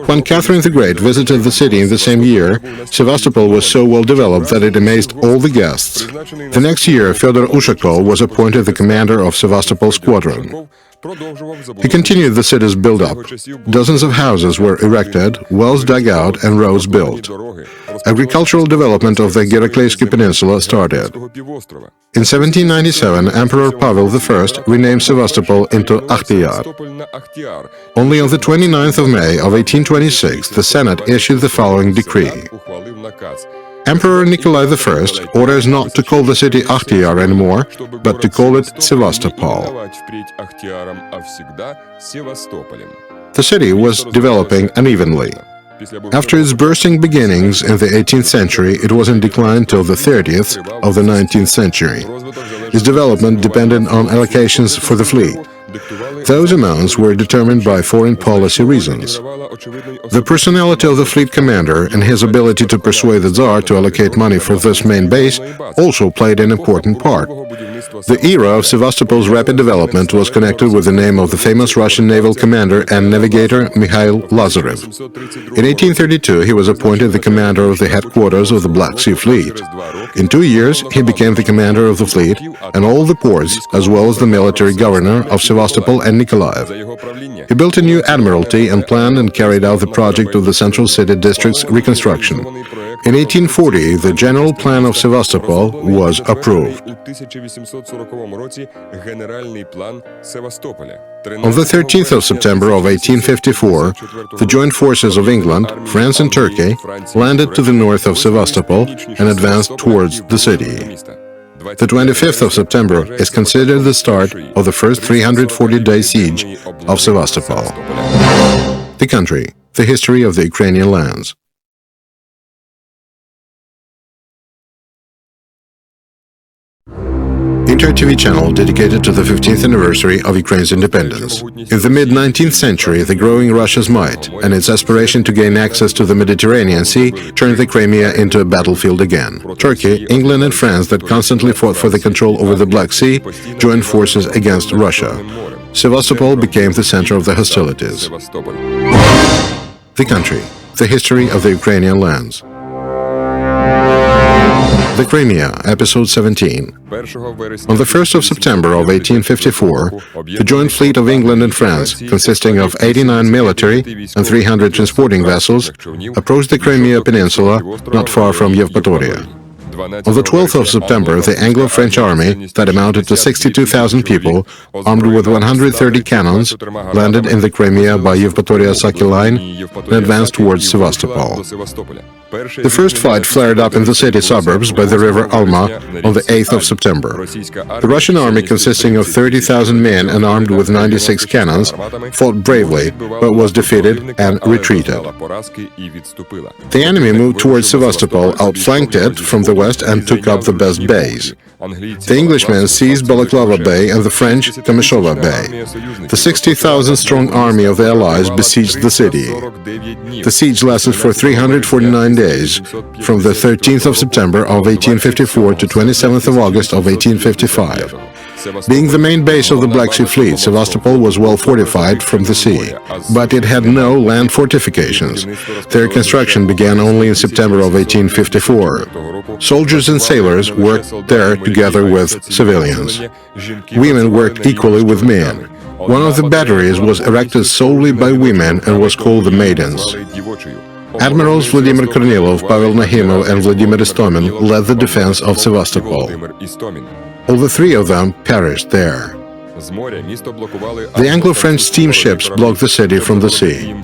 When Catherine the Great visited the city in the same year, Sevastopol was so well developed that it amazed all the guests. The next year, Fyodor Ushakov was appointed the commander of Sevastopol Squadron. He continued the city's build-up. Dozens of houses were erected, wells dug out, and roads built. Agricultural development of the Gerakleysky Peninsula started. In 1797, Emperor Pavel I renamed Sevastopol into Akhtiyar. Only on the 29th of May of 1826, the Senate issued the following decree. Emperor Nikolai I orders not to call the city Akhtiyar anymore, but to call it Sevastopol. The city was developing unevenly. After its bursting beginnings in the 18th century, it was in decline till the 30th of the 19th century. Its development depended on allocations for the fleet. Those amounts were determined by foreign policy reasons. The personality of the fleet commander and his ability to persuade the Tsar to allocate money for this main base also played an important part. The era of Sevastopol's rapid development was connected with the name of the famous Russian naval commander and navigator Mikhail Lazarev. In 1832, he was appointed the commander of the headquarters of the Black Sea Fleet. In 2 years, he became the commander of the fleet and all the ports, as well as the military governor of Sevastopol and Nikolaev. He built a new admiralty and planned and carried out the project of the Central City District's reconstruction. In 1840, the general plan of Sevastopol was approved. On the 13th of September of 1854, the joint forces of England, France and Turkey landed to the north of Sevastopol and advanced towards the city. The 25th of September is considered the start of the first 340-day siege of Sevastopol. The country, the history of the Ukrainian lands. Inter-TV channel dedicated to the 15th anniversary of Ukraine's independence. In the mid-19th century, the growing Russia's might and its aspiration to gain access to the Mediterranean Sea turned the Crimea into a battlefield again. Turkey, England and France that constantly fought for the control over the Black Sea joined forces against Russia. Sevastopol became the center of the hostilities. The country, the history of the Ukrainian lands. The Crimea, Episode 17. On the 1st of September of 1854, the joint fleet of England and France, consisting of 89 military and 300 transporting vessels, approached the Crimea Peninsula not far from Yevpatoria. On the 12th of September, the Anglo-French army, that amounted to 62,000 people, armed with 130 cannons, landed in the Crimea by Yevpatoria-Saki line and advanced towards Sevastopol. The first fight flared up in the city suburbs by the river Alma on the 8th of September. The Russian army, consisting of 30,000 men and armed with 96 cannons, fought bravely, but was defeated and retreated. The enemy moved towards Sevastopol, outflanked it from the west, and took up the best bays. The Englishmen seized Balaklava Bay and the French Kamishova Bay. The 60,000-strong army of the Allies besieged the city. The siege lasted for 349 days, from the 13th of September of 1854 to 27th of August of 1855. Being the main base of the Black Sea Fleet, Sevastopol was well fortified from the sea, but it had no land fortifications. Their construction began only in September of 1854. Soldiers and sailors worked there together with civilians. Women worked equally with men. One of the batteries was erected solely by women and was called the Maidens. Admirals Vladimir Kornilov, Pavel Nahimov, and Vladimir Istomin led the defense of Sevastopol. All the three of them perished there. The Anglo-French steamships blocked the city from the sea.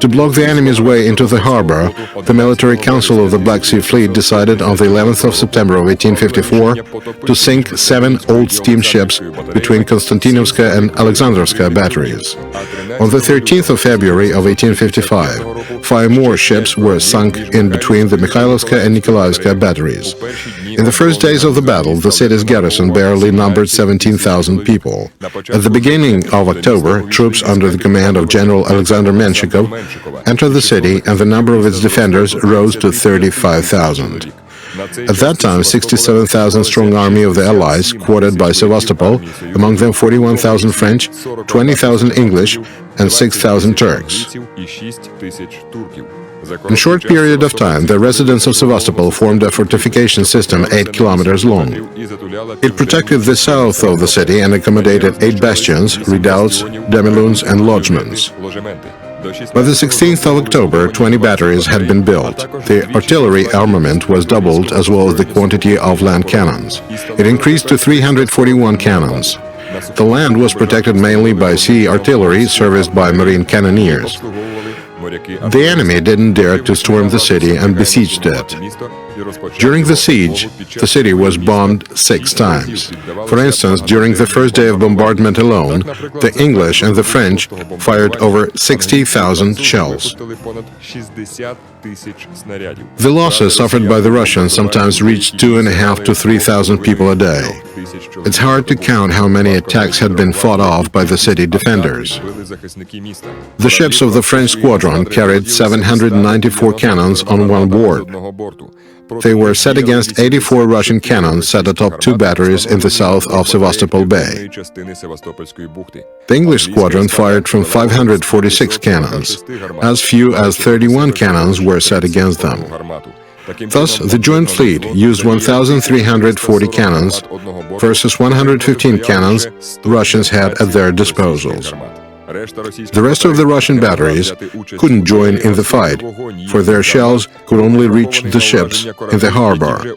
To block the enemy's way into the harbor, the Military Council of the Black Sea Fleet decided on the 11th of September of 1854 to sink 7 old steamships between Konstantinovska and Alexandrovska batteries. On the 13th of February of 1855, 5 more ships were sunk in between the Mikhailovska and Nikolaevska batteries. In the first days of the battle, the city's garrison barely numbered 17,000 people. At the beginning of October, troops under the command of General Alexander Menshikov entered the city, and the number of its defenders rose to 35,000. At that time, 67,000-strong army of the Allies quartered by Sevastopol, among them 41,000 French, 20,000 English, and 6,000 Turks. In a short period of time, the residents of Sevastopol formed a fortification system 8 kilometers long. It protected the south of the city and accommodated 8 bastions, redoubts, demilunes, and lodgements. By the 16th of October, 20 batteries had been built. The artillery armament was doubled, as well as the quantity of land cannons. It increased to 341 cannons. The land was protected mainly by sea artillery serviced by marine cannoneers. The enemy didn't dare to storm the city and besieged it. During the siege, the city was bombed 6 times. For instance, during the first day of bombardment alone, the English and the French fired over 60,000 shells. The losses suffered by the Russians sometimes reached 2,500 to 3,000 people a day. It's hard to count how many attacks had been fought off by the city defenders. The ships of the French squadron carried 794 cannons on one board. They were set against 84 Russian cannons set atop 2 batteries in the south of Sevastopol Bay. The English squadron fired from 546 cannons. As few as 31 cannons were set against them. Thus, the joint fleet used 1,340 cannons versus 115 cannons the Russians had at their disposals. The rest of the Russian batteries couldn't join in the fight, for their shells could only reach the ships in the harbor.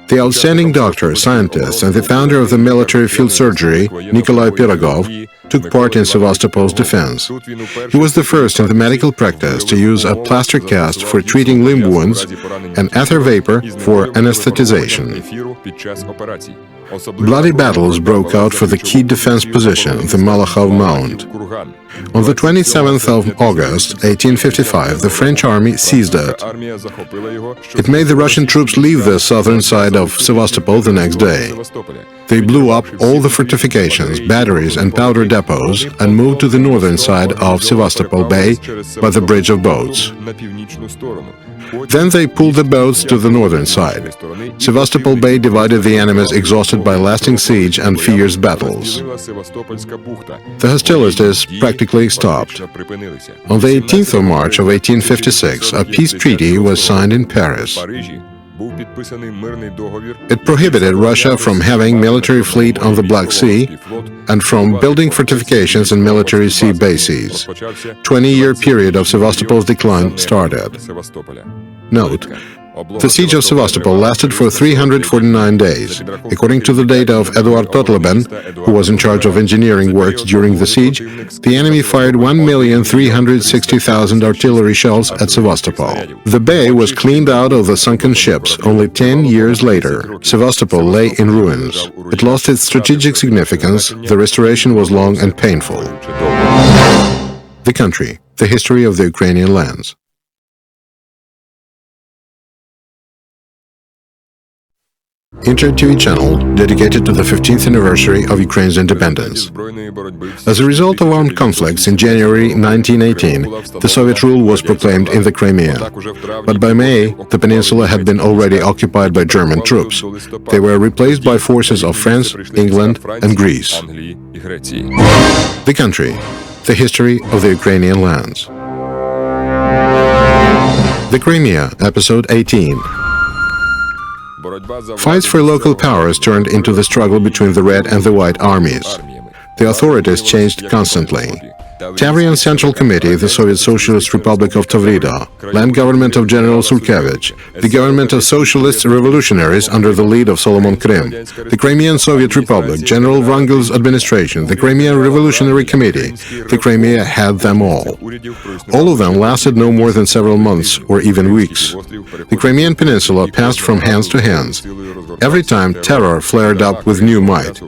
The outstanding doctor, scientist, and the founder of the military field surgery, Nikolai Pirogov, took part in Sevastopol's defense. He was the first in the medical practice to use a plaster cast for treating limb wounds and ether vapor for anesthetization. Bloody battles broke out for the key defense position, the Malachov Mound. On the 27th of August, 1855, the French army seized it. It made the Russian troops leave the southern side of Sevastopol the next day. They blew up all the fortifications, batteries, and powder depots and moved to the northern side of Sevastopol Bay by the bridge of boats. Then they pulled the boats to the northern side. Sevastopol Bay divided the enemies exhausted by lasting siege and fierce battles. The hostilities practically stopped. On the 18th of March of 1856, a peace treaty was signed in Paris. It prohibited Russia from having military fleet on the Black Sea and from building fortifications and military sea bases. 20-year period of Sevastopol's decline started. Note: the siege of Sevastopol lasted for 349 days. According to the data of Eduard Totleben, who was in charge of engineering works during the siege, the enemy fired 1,360,000 artillery shells at Sevastopol. The bay was cleaned out of the sunken ships only 10 years later. Sevastopol lay in ruins. It lost its strategic significance. The restoration was long and painful. The country, the history of the Ukrainian lands. Inter-TV channel dedicated to the 15th anniversary of Ukraine's independence. As a result of armed conflicts in January 1918, the Soviet rule was proclaimed in the Crimea. But by May, the peninsula had been already occupied by German troops. They were replaced by forces of France, England, and Greece. The country, the history of the Ukrainian lands. The Crimea, Episode 18. Fights for local powers turned into the struggle between the Red and the White armies. The authorities changed constantly. Tavrian Central Committee, the Soviet Socialist Republic of Tavrida, land government of General Surkevich, the government of Socialist Revolutionaries under the lead of Solomon Krim, the Crimean Soviet Republic, General Wrangel's administration, the Crimean Revolutionary Committee, the Crimea had them all. All of them lasted no more than several months or even weeks. The Crimean Peninsula passed from hands to hands. Every time terror flared up with new might.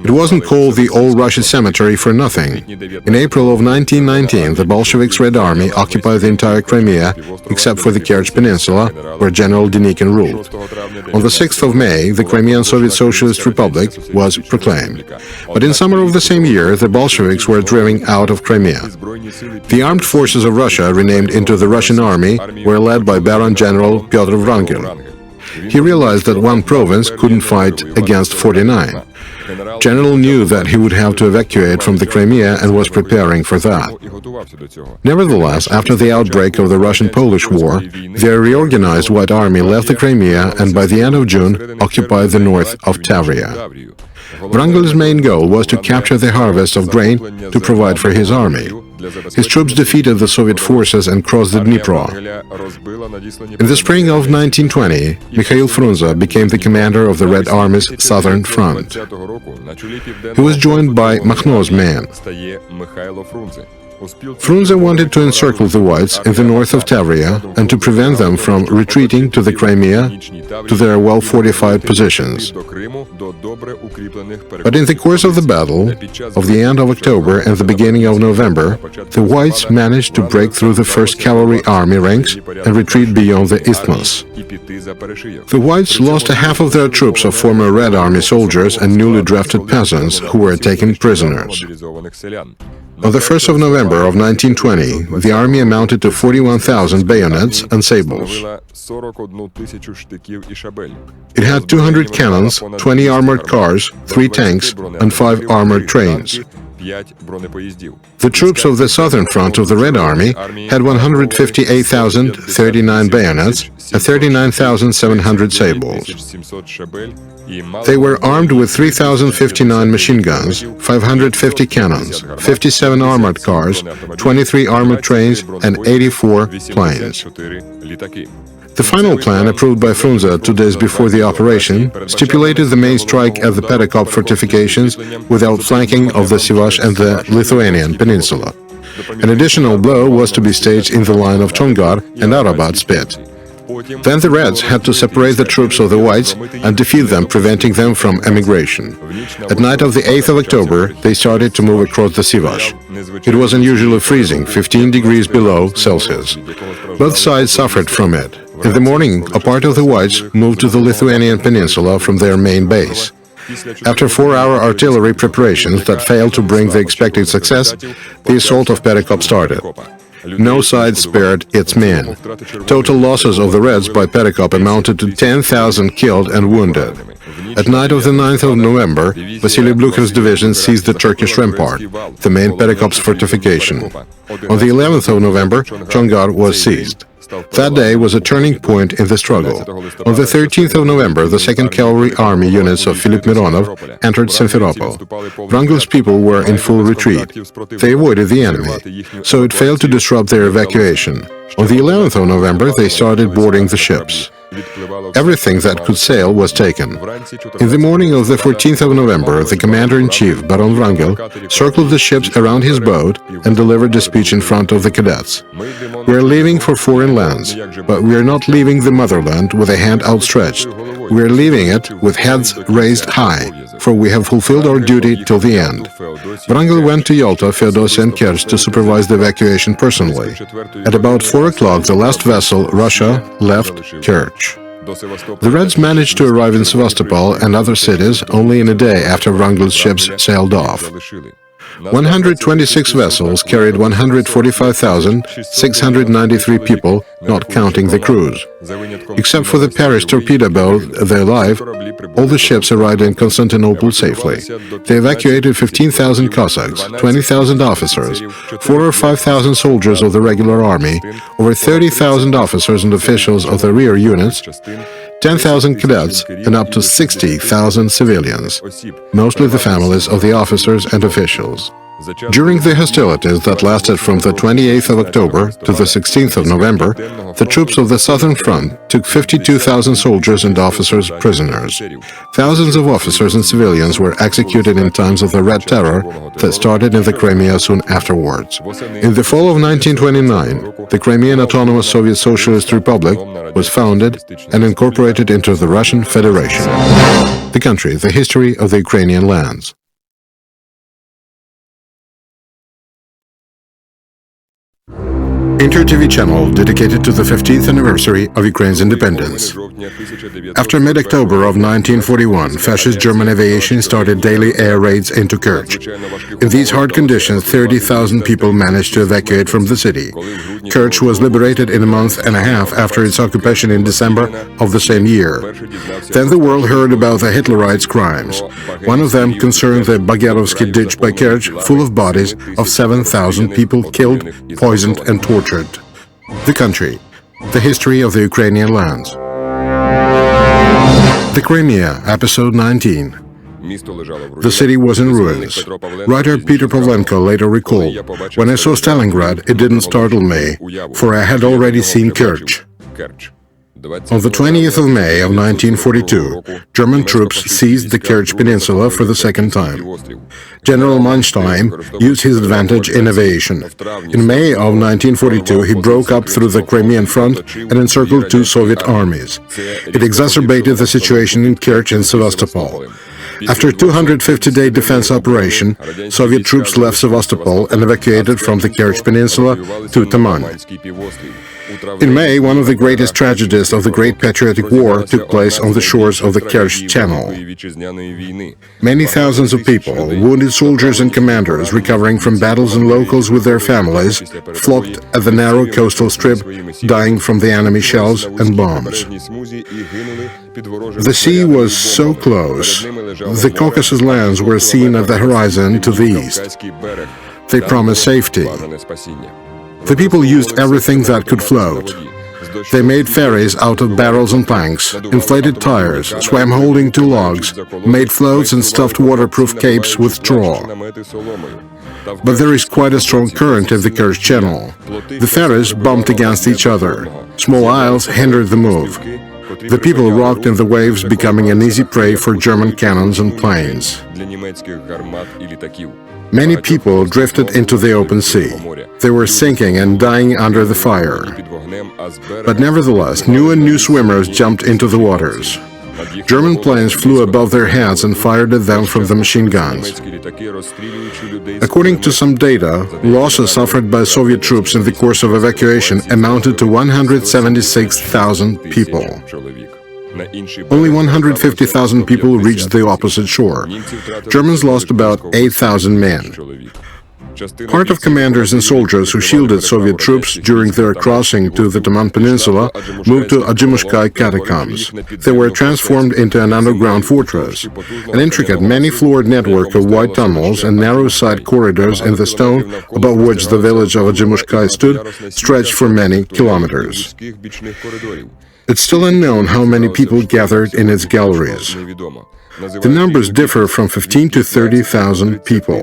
It wasn't called the All Russia Cemetery for nothing. In April of 1919, the Bolsheviks' Red Army occupied the entire Crimea, except for the Kerch Peninsula, where General Denikin ruled. On the 6th of May, the Crimean Soviet Socialist Republic was proclaimed. But in summer of the same year, the Bolsheviks were driven out of Crimea. The armed forces of Russia, renamed into the Russian Army, were led by Baron General Pyotr Wrangel. He realized that one province couldn't fight against 49. General knew that he would have to evacuate from the Crimea and was preparing for that. Nevertheless, after the outbreak of the Russian-Polish War, the reorganized White Army left the Crimea and by the end of June occupied the north of Tavria. Wrangel's main goal was to capture the harvest of grain to provide for his army. His troops defeated the Soviet forces and crossed the Dnipro. In the spring of 1920, Mikhail Frunze became the commander of the Red Army's southern front. He was joined by Makhno's men. Frunze wanted to encircle the Whites in the north of Tavria and to prevent them from retreating to the Crimea to their well-fortified positions. But in the course of the battle, of the end of October and the beginning of November, the Whites managed to break through the First Cavalry Army ranks and retreat beyond the isthmus. The Whites lost half of their troops of former Red Army soldiers and newly drafted peasants who were taken prisoners. On the 1st of November of 1920, the army amounted to 41,000 bayonets and sables. It had 200 cannons, 20 armored cars, 3 tanks, and 5 armored trains. The troops of the southern front of the Red Army had 158,039 bayonets and 39,700 sables. They were armed with 3,059 machine guns, 550 cannons, 57 armored cars, 23 armored trains, and 84 planes. The final plan, approved by Frunze 2 days before the operation, stipulated the main strike at the Pedakop fortifications without flanking of the Sivash and the Lithuanian peninsula. An additional blow was to be staged in the line of Chongar and Arabat Spit. Then the Reds had to separate the troops of the Whites and defeat them, preventing them from emigration. At night of the 8th of October, they started to move across the Sivash. It was unusually freezing, 15 degrees below Celsius. Both sides suffered from it. In the morning, a part of the Whites moved to the Lithuanian peninsula from their main base. After 4-hour artillery preparations that failed to bring the expected success, the assault of Pedakop started. No side spared its men. Total losses of the Reds by Pedakop amounted to 10,000 killed and wounded. At night of the 9th of November, Vasily Blucher's division seized the Turkish rampart, the main Pedakop's fortification. On the 11th of November, Chongar was seized. That day was a turning point in the struggle. On the 13th of November, the 2nd Cavalry Army units of Philip Mironov entered Simferopol. Wrangel's people were in full retreat. They avoided the enemy, so it failed to disrupt their evacuation. On the 11th of November, they started boarding the ships. Everything that could sail was taken. In the morning of the 14th of November, the commander-in-chief, Baron Wrangel, circled the ships around his boat and delivered a speech in front of the cadets. "We are leaving for foreign lands, but we are not leaving the motherland with a hand outstretched. We are leaving it with heads raised high, for we have fulfilled our duty till the end." Wrangel went to Yalta, Feodosia and Kerch to supervise the evacuation personally. At about 4 o'clock, the last vessel, Russia, left Kerch. The Reds managed to arrive in Sevastopol and other cities only in a day after Wrangel's ships sailed off. 126 vessels carried 145,693 people, not counting the crews. Except for the Paris torpedo boat, the Alive, all the ships arrived in Constantinople safely. They evacuated 15,000 Cossacks, 20,000 officers, 4,000 or 5,000 soldiers of the regular army, over 30,000 officers and officials of the rear units, 10,000 cadets, and up to 60,000 civilians, mostly the families of the officers and officials. During the hostilities that lasted from the 28th of October to the 16th of November, the troops of the Southern Front took 52,000 soldiers and officers prisoners. Thousands of officers and civilians were executed in times of the Red Terror that started in the Crimea soon afterwards. In the fall of 1929, the Crimean Autonomous Soviet Socialist Republic was founded and incorporated into the Russian Federation. The country, the history of the Ukrainian lands. Inter-TV channel dedicated to the 15th anniversary of Ukraine's independence. After mid-October of 1941, fascist German aviation started daily air raids into Kerch. In these hard conditions, 30,000 people managed to evacuate from the city. Kerch was liberated in a month and a half after its occupation in December of the same year. Then the world heard about the Hitlerites' crimes. One of them concerned the Bagerovsky ditch by Kerch, full of bodies of 7,000 people killed, poisoned and tortured. The country, the history of the Ukrainian lands. The Crimea, episode 19. The city was in ruins. Writer Peter Pavlenko later recalled, "When I saw Stalingrad, it didn't startle me, for I had already seen Kerch." On the 20th of May of 1942, German troops seized the Kerch Peninsula for the second time. General Manstein used his advantage in aviation. In May of 1942, he broke up through the Crimean front and encircled two Soviet armies. It exacerbated the situation in Kerch and Sevastopol. After a 250-day defense operation, Soviet troops left Sevastopol and evacuated from the Kerch Peninsula to Taman. In May, one of the greatest tragedies of the Great Patriotic War took place on the shores of the Kerch Channel. Many thousands of people, wounded soldiers and commanders recovering from battles and locals with their families, flocked at the narrow coastal strip, dying from the enemy shells and bombs. The sea was so close. The Caucasus lands were seen at the horizon to the east. They promised safety. The people used everything that could float. They made ferries out of barrels and planks, inflated tires, swam holding two logs, made floats and stuffed waterproof capes with straw. But there is quite a strong current in the Kerch Channel. The ferries bumped against each other. Small isles hindered the move. The people rocked in the waves, becoming an easy prey for German cannons and planes. Many people drifted into the open sea. They were sinking and dying under the fire. But nevertheless, new and new swimmers jumped into the waters. German planes flew above their heads and fired at them from the machine guns. According to some data, losses suffered by Soviet troops in the course of evacuation amounted to 176,000 people. Only 150,000 people reached the opposite shore. Germans lost about 8,000 men. Part of commanders and soldiers who shielded Soviet troops during their crossing to the Taman Peninsula moved to Ajimushkai catacombs. They were transformed into an underground fortress. An intricate, many-floored network of wide tunnels and narrow side corridors in the stone above which the village of Ajimushkai stood stretched for many kilometers. It's still unknown how many people gathered in its galleries. The numbers differ from 15 to 30,000 people.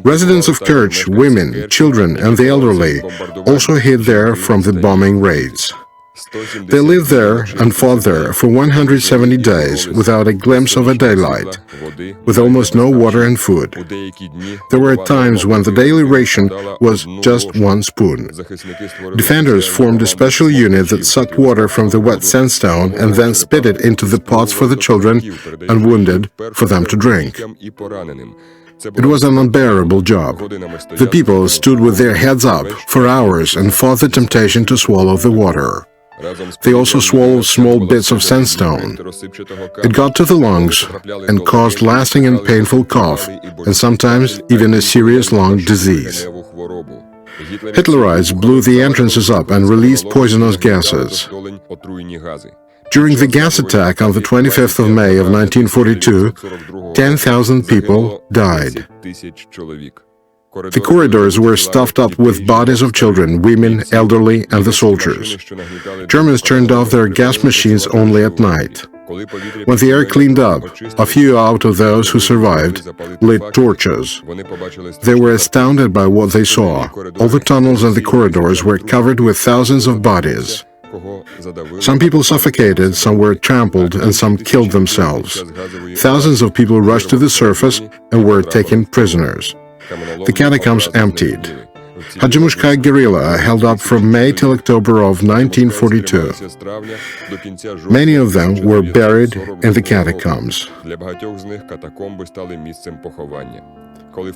Residents of Kerch, women, children and the elderly also hid there from the bombing raids. They lived there and fought there for 170 days without a glimpse of a daylight, with almost no water and food. There were times when the daily ration was just one spoon. Defenders formed a special unit that sucked water from the wet sandstone and then spit it into the pots for the children and wounded for them to drink. It was an unbearable job. The people stood with their heads up for hours and fought the temptation to swallow the water. They also swallowed small bits of sandstone. It got to the lungs and caused lasting and painful cough, and sometimes even a serious lung disease. Hitlerites blew the entrances up and released poisonous gases. During the gas attack on the 25th of May of 1942, 10,000 people died. The corridors were stuffed up with bodies of children, women, elderly, and the soldiers. Germans turned off their gas machines only at night. When the air cleaned up, a few out of those who survived lit torches. They were astounded by what they saw. All the tunnels and the corridors were covered with thousands of bodies. Some people suffocated, some were trampled, and some killed themselves. Thousands of people rushed to the surface and were taken prisoners. The catacombs emptied. Ajimushkai guerrilla held up from May till October of 1942. Many of them were buried in the catacombs.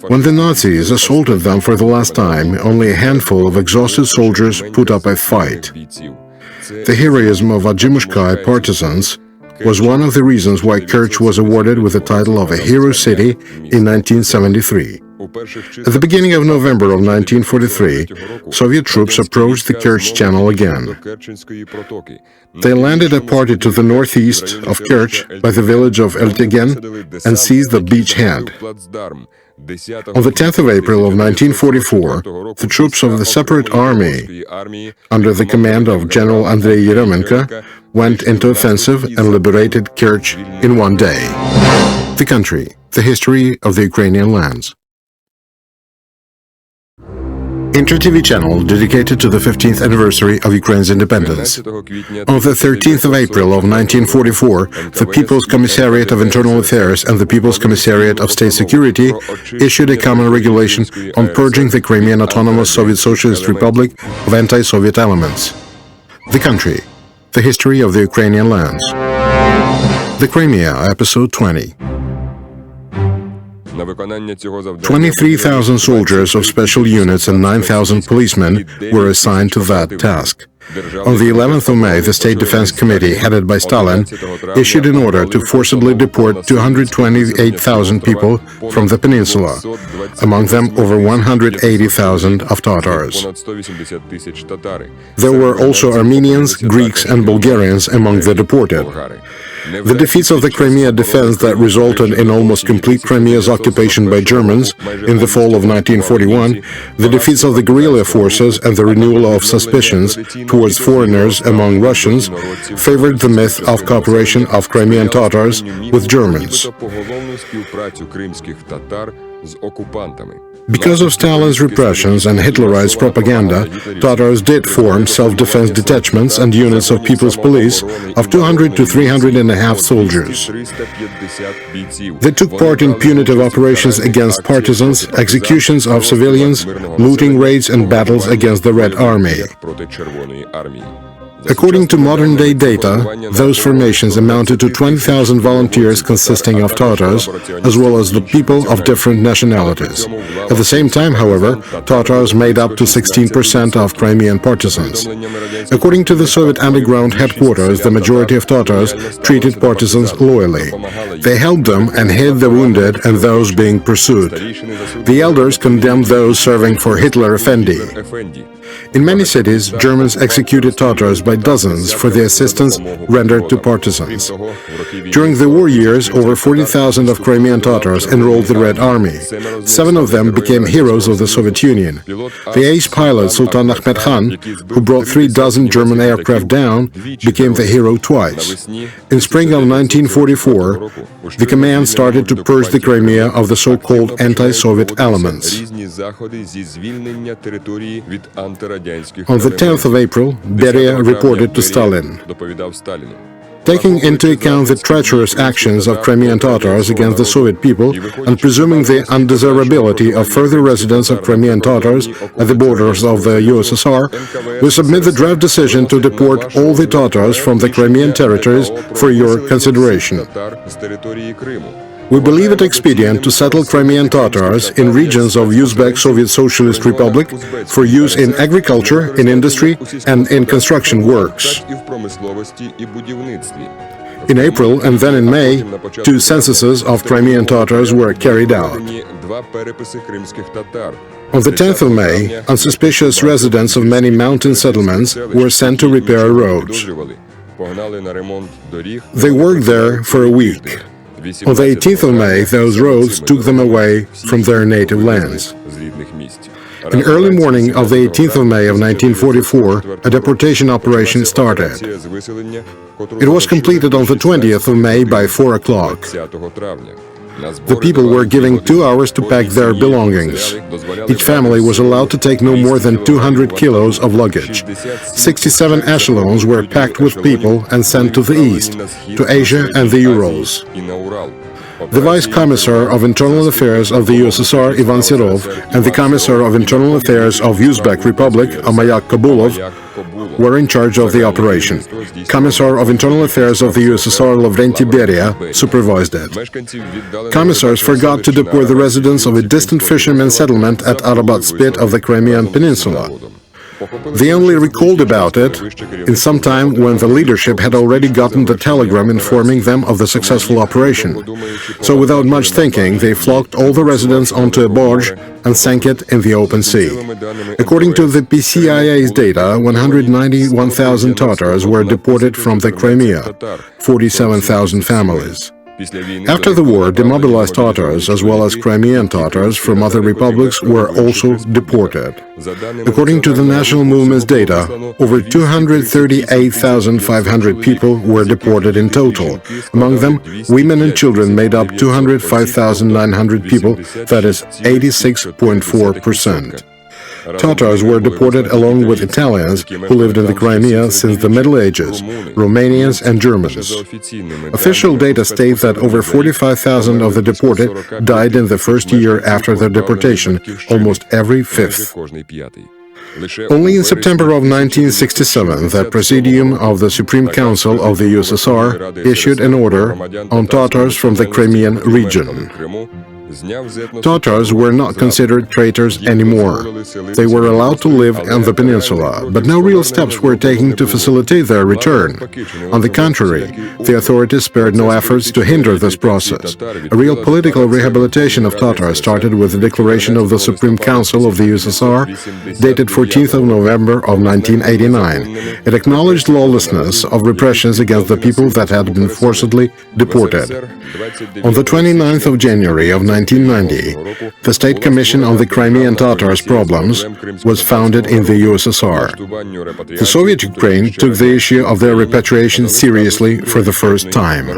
When the Nazis assaulted them for the last time, only a handful of exhausted soldiers put up a fight. The heroism of Ajimushkai partisans was one of the reasons why Kerch was awarded with the title of a hero city in 1973. At the beginning of November of 1943, Soviet troops approached the Kerch Channel again. They landed a party to the northeast of Kerch by the village of Eltegen and seized the beachhead. On the 10th of April of 1944, the troops of the separate army, under the command of General Andrei Yeremenko, went into offensive and liberated Kerch in one day. The country, the history of the Ukrainian lands. Inter-TV channel dedicated to the 15th anniversary of Ukraine's independence. On the 13th of April of 1944, the People's Commissariat of Internal Affairs and the People's Commissariat of State Security issued a common regulation on purging the Crimean Autonomous Soviet Socialist Republic of anti-Soviet elements. The country, the history of the Ukrainian lands. The Crimea, Episode 20. 23,000 soldiers of special units and 9,000 policemen were assigned to that task. On the 11th of May, the State Defense Committee, headed by Stalin, issued an order to forcibly deport 228,000 people from the peninsula, among them over 180,000 of Tatars. There were also Armenians, Greeks and Bulgarians among the deported. The defeats of the Crimea defense that resulted in almost complete Crimea's occupation by Germans in the fall of 1941, the defeats of the guerrilla forces and the renewal of suspicions towards foreigners among Russians favored the myth of cooperation of Crimean Tatars with Germans. Because of Stalin's repressions and Hitlerite propaganda, Tatars did form self-defense detachments and units of People's Police of 200 to 350 soldiers. They took part in punitive operations against partisans, executions of civilians, looting raids and battles against the Red Army. According to modern-day data, those formations amounted to 20,000 volunteers consisting of Tatars, as well as the people of different nationalities. At the same time, however, Tatars made up to 16% of Crimean partisans. According to the Soviet underground headquarters, the majority of Tatars treated partisans loyally. They helped them and hid the wounded and those being pursued. The elders condemned those serving for Hitler Effendi. In many cities, Germans executed Tatars by dozens for the assistance rendered to partisans. During the war years, over 40,000 of Crimean Tatars enrolled the Red Army. 7 of them became heroes of the Soviet Union. The ace pilot Sultan Ahmed Khan, who brought 3 dozen German aircraft down, became the hero twice. In spring of 1944, the command started to purge the Crimea of the so-called anti-Soviet elements. On the 10th of April, Beria reported to Stalin. Taking into account the treacherous actions of Crimean Tatars against the Soviet people and presuming the undesirability of further residence of Crimean Tatars at the borders of the USSR, we submit the draft decision to deport all the Tatars from the Crimean territories for your consideration. We believe it expedient to settle Crimean Tatars in regions of Uzbek Soviet Socialist Republic for use in agriculture, in industry, and in construction works. In April and then in May, 2 censuses of Crimean Tatars were carried out. On the 10th of May, unsuspicious residents of many mountain settlements were sent to repair roads. They worked there for a week. On the 18th of May, those roads took them away from their native lands. In early morning of the 18th of May of 1944, a deportation operation started. It was completed on the 20th of May by 4 o'clock. The people were given 2 hours to pack their belongings. Each family was allowed to take no more than 200 kilos of luggage. 67 echelons were packed with people and sent to the east, to Asia and the Urals. The Vice Commissar of Internal Affairs of the USSR, Ivan Serov, and the Commissar of Internal Affairs of Uzbek Republic, Amayak Kabulov, were in charge of the operation. Commissar of Internal Affairs of the USSR, Lavrenti Beria, supervised it. Commissars forgot to deport the residents of a distant fishermen settlement at Arabat Spit of the Crimean Peninsula. They only recalled about it in some time when the leadership had already gotten the telegram informing them of the successful operation. So without much thinking, they flocked all the residents onto a barge and sank it in the open sea. According to the PCIA's data, 191,000 Tatars were deported from the Crimea, 47,000 families. After the war, demobilized Tatars, as well as Crimean Tatars from other republics, were also deported. According to the National Movement's data, over 238,500 people were deported in total. Among them, women and children made up 205,900 people, that is 86.4%. Tatars were deported along with Italians who lived in the Crimea since the Middle Ages, Romanians and Germans. Official data state that over 45,000 of the deported died in the first year after their deportation, almost every 5th. Only in September of 1967, the Presidium of the Supreme Council of the USSR issued an order on Tatars from the Crimean region. Tatars were not considered traitors anymore. They were allowed to live on the peninsula, but no real steps were taken to facilitate their return. On the contrary, the authorities spared no efforts to hinder this process. A real political rehabilitation of Tatars started with the declaration of the Supreme Council of the USSR, dated 14th of November of 1989. It acknowledged lawlessness of repressions against the people that had been forcibly deported. On the 29th of January of 1990, the State Commission on the Crimean Tatars problems was founded in the USSR. The Soviet Ukraine took the issue of their repatriation seriously for the first time.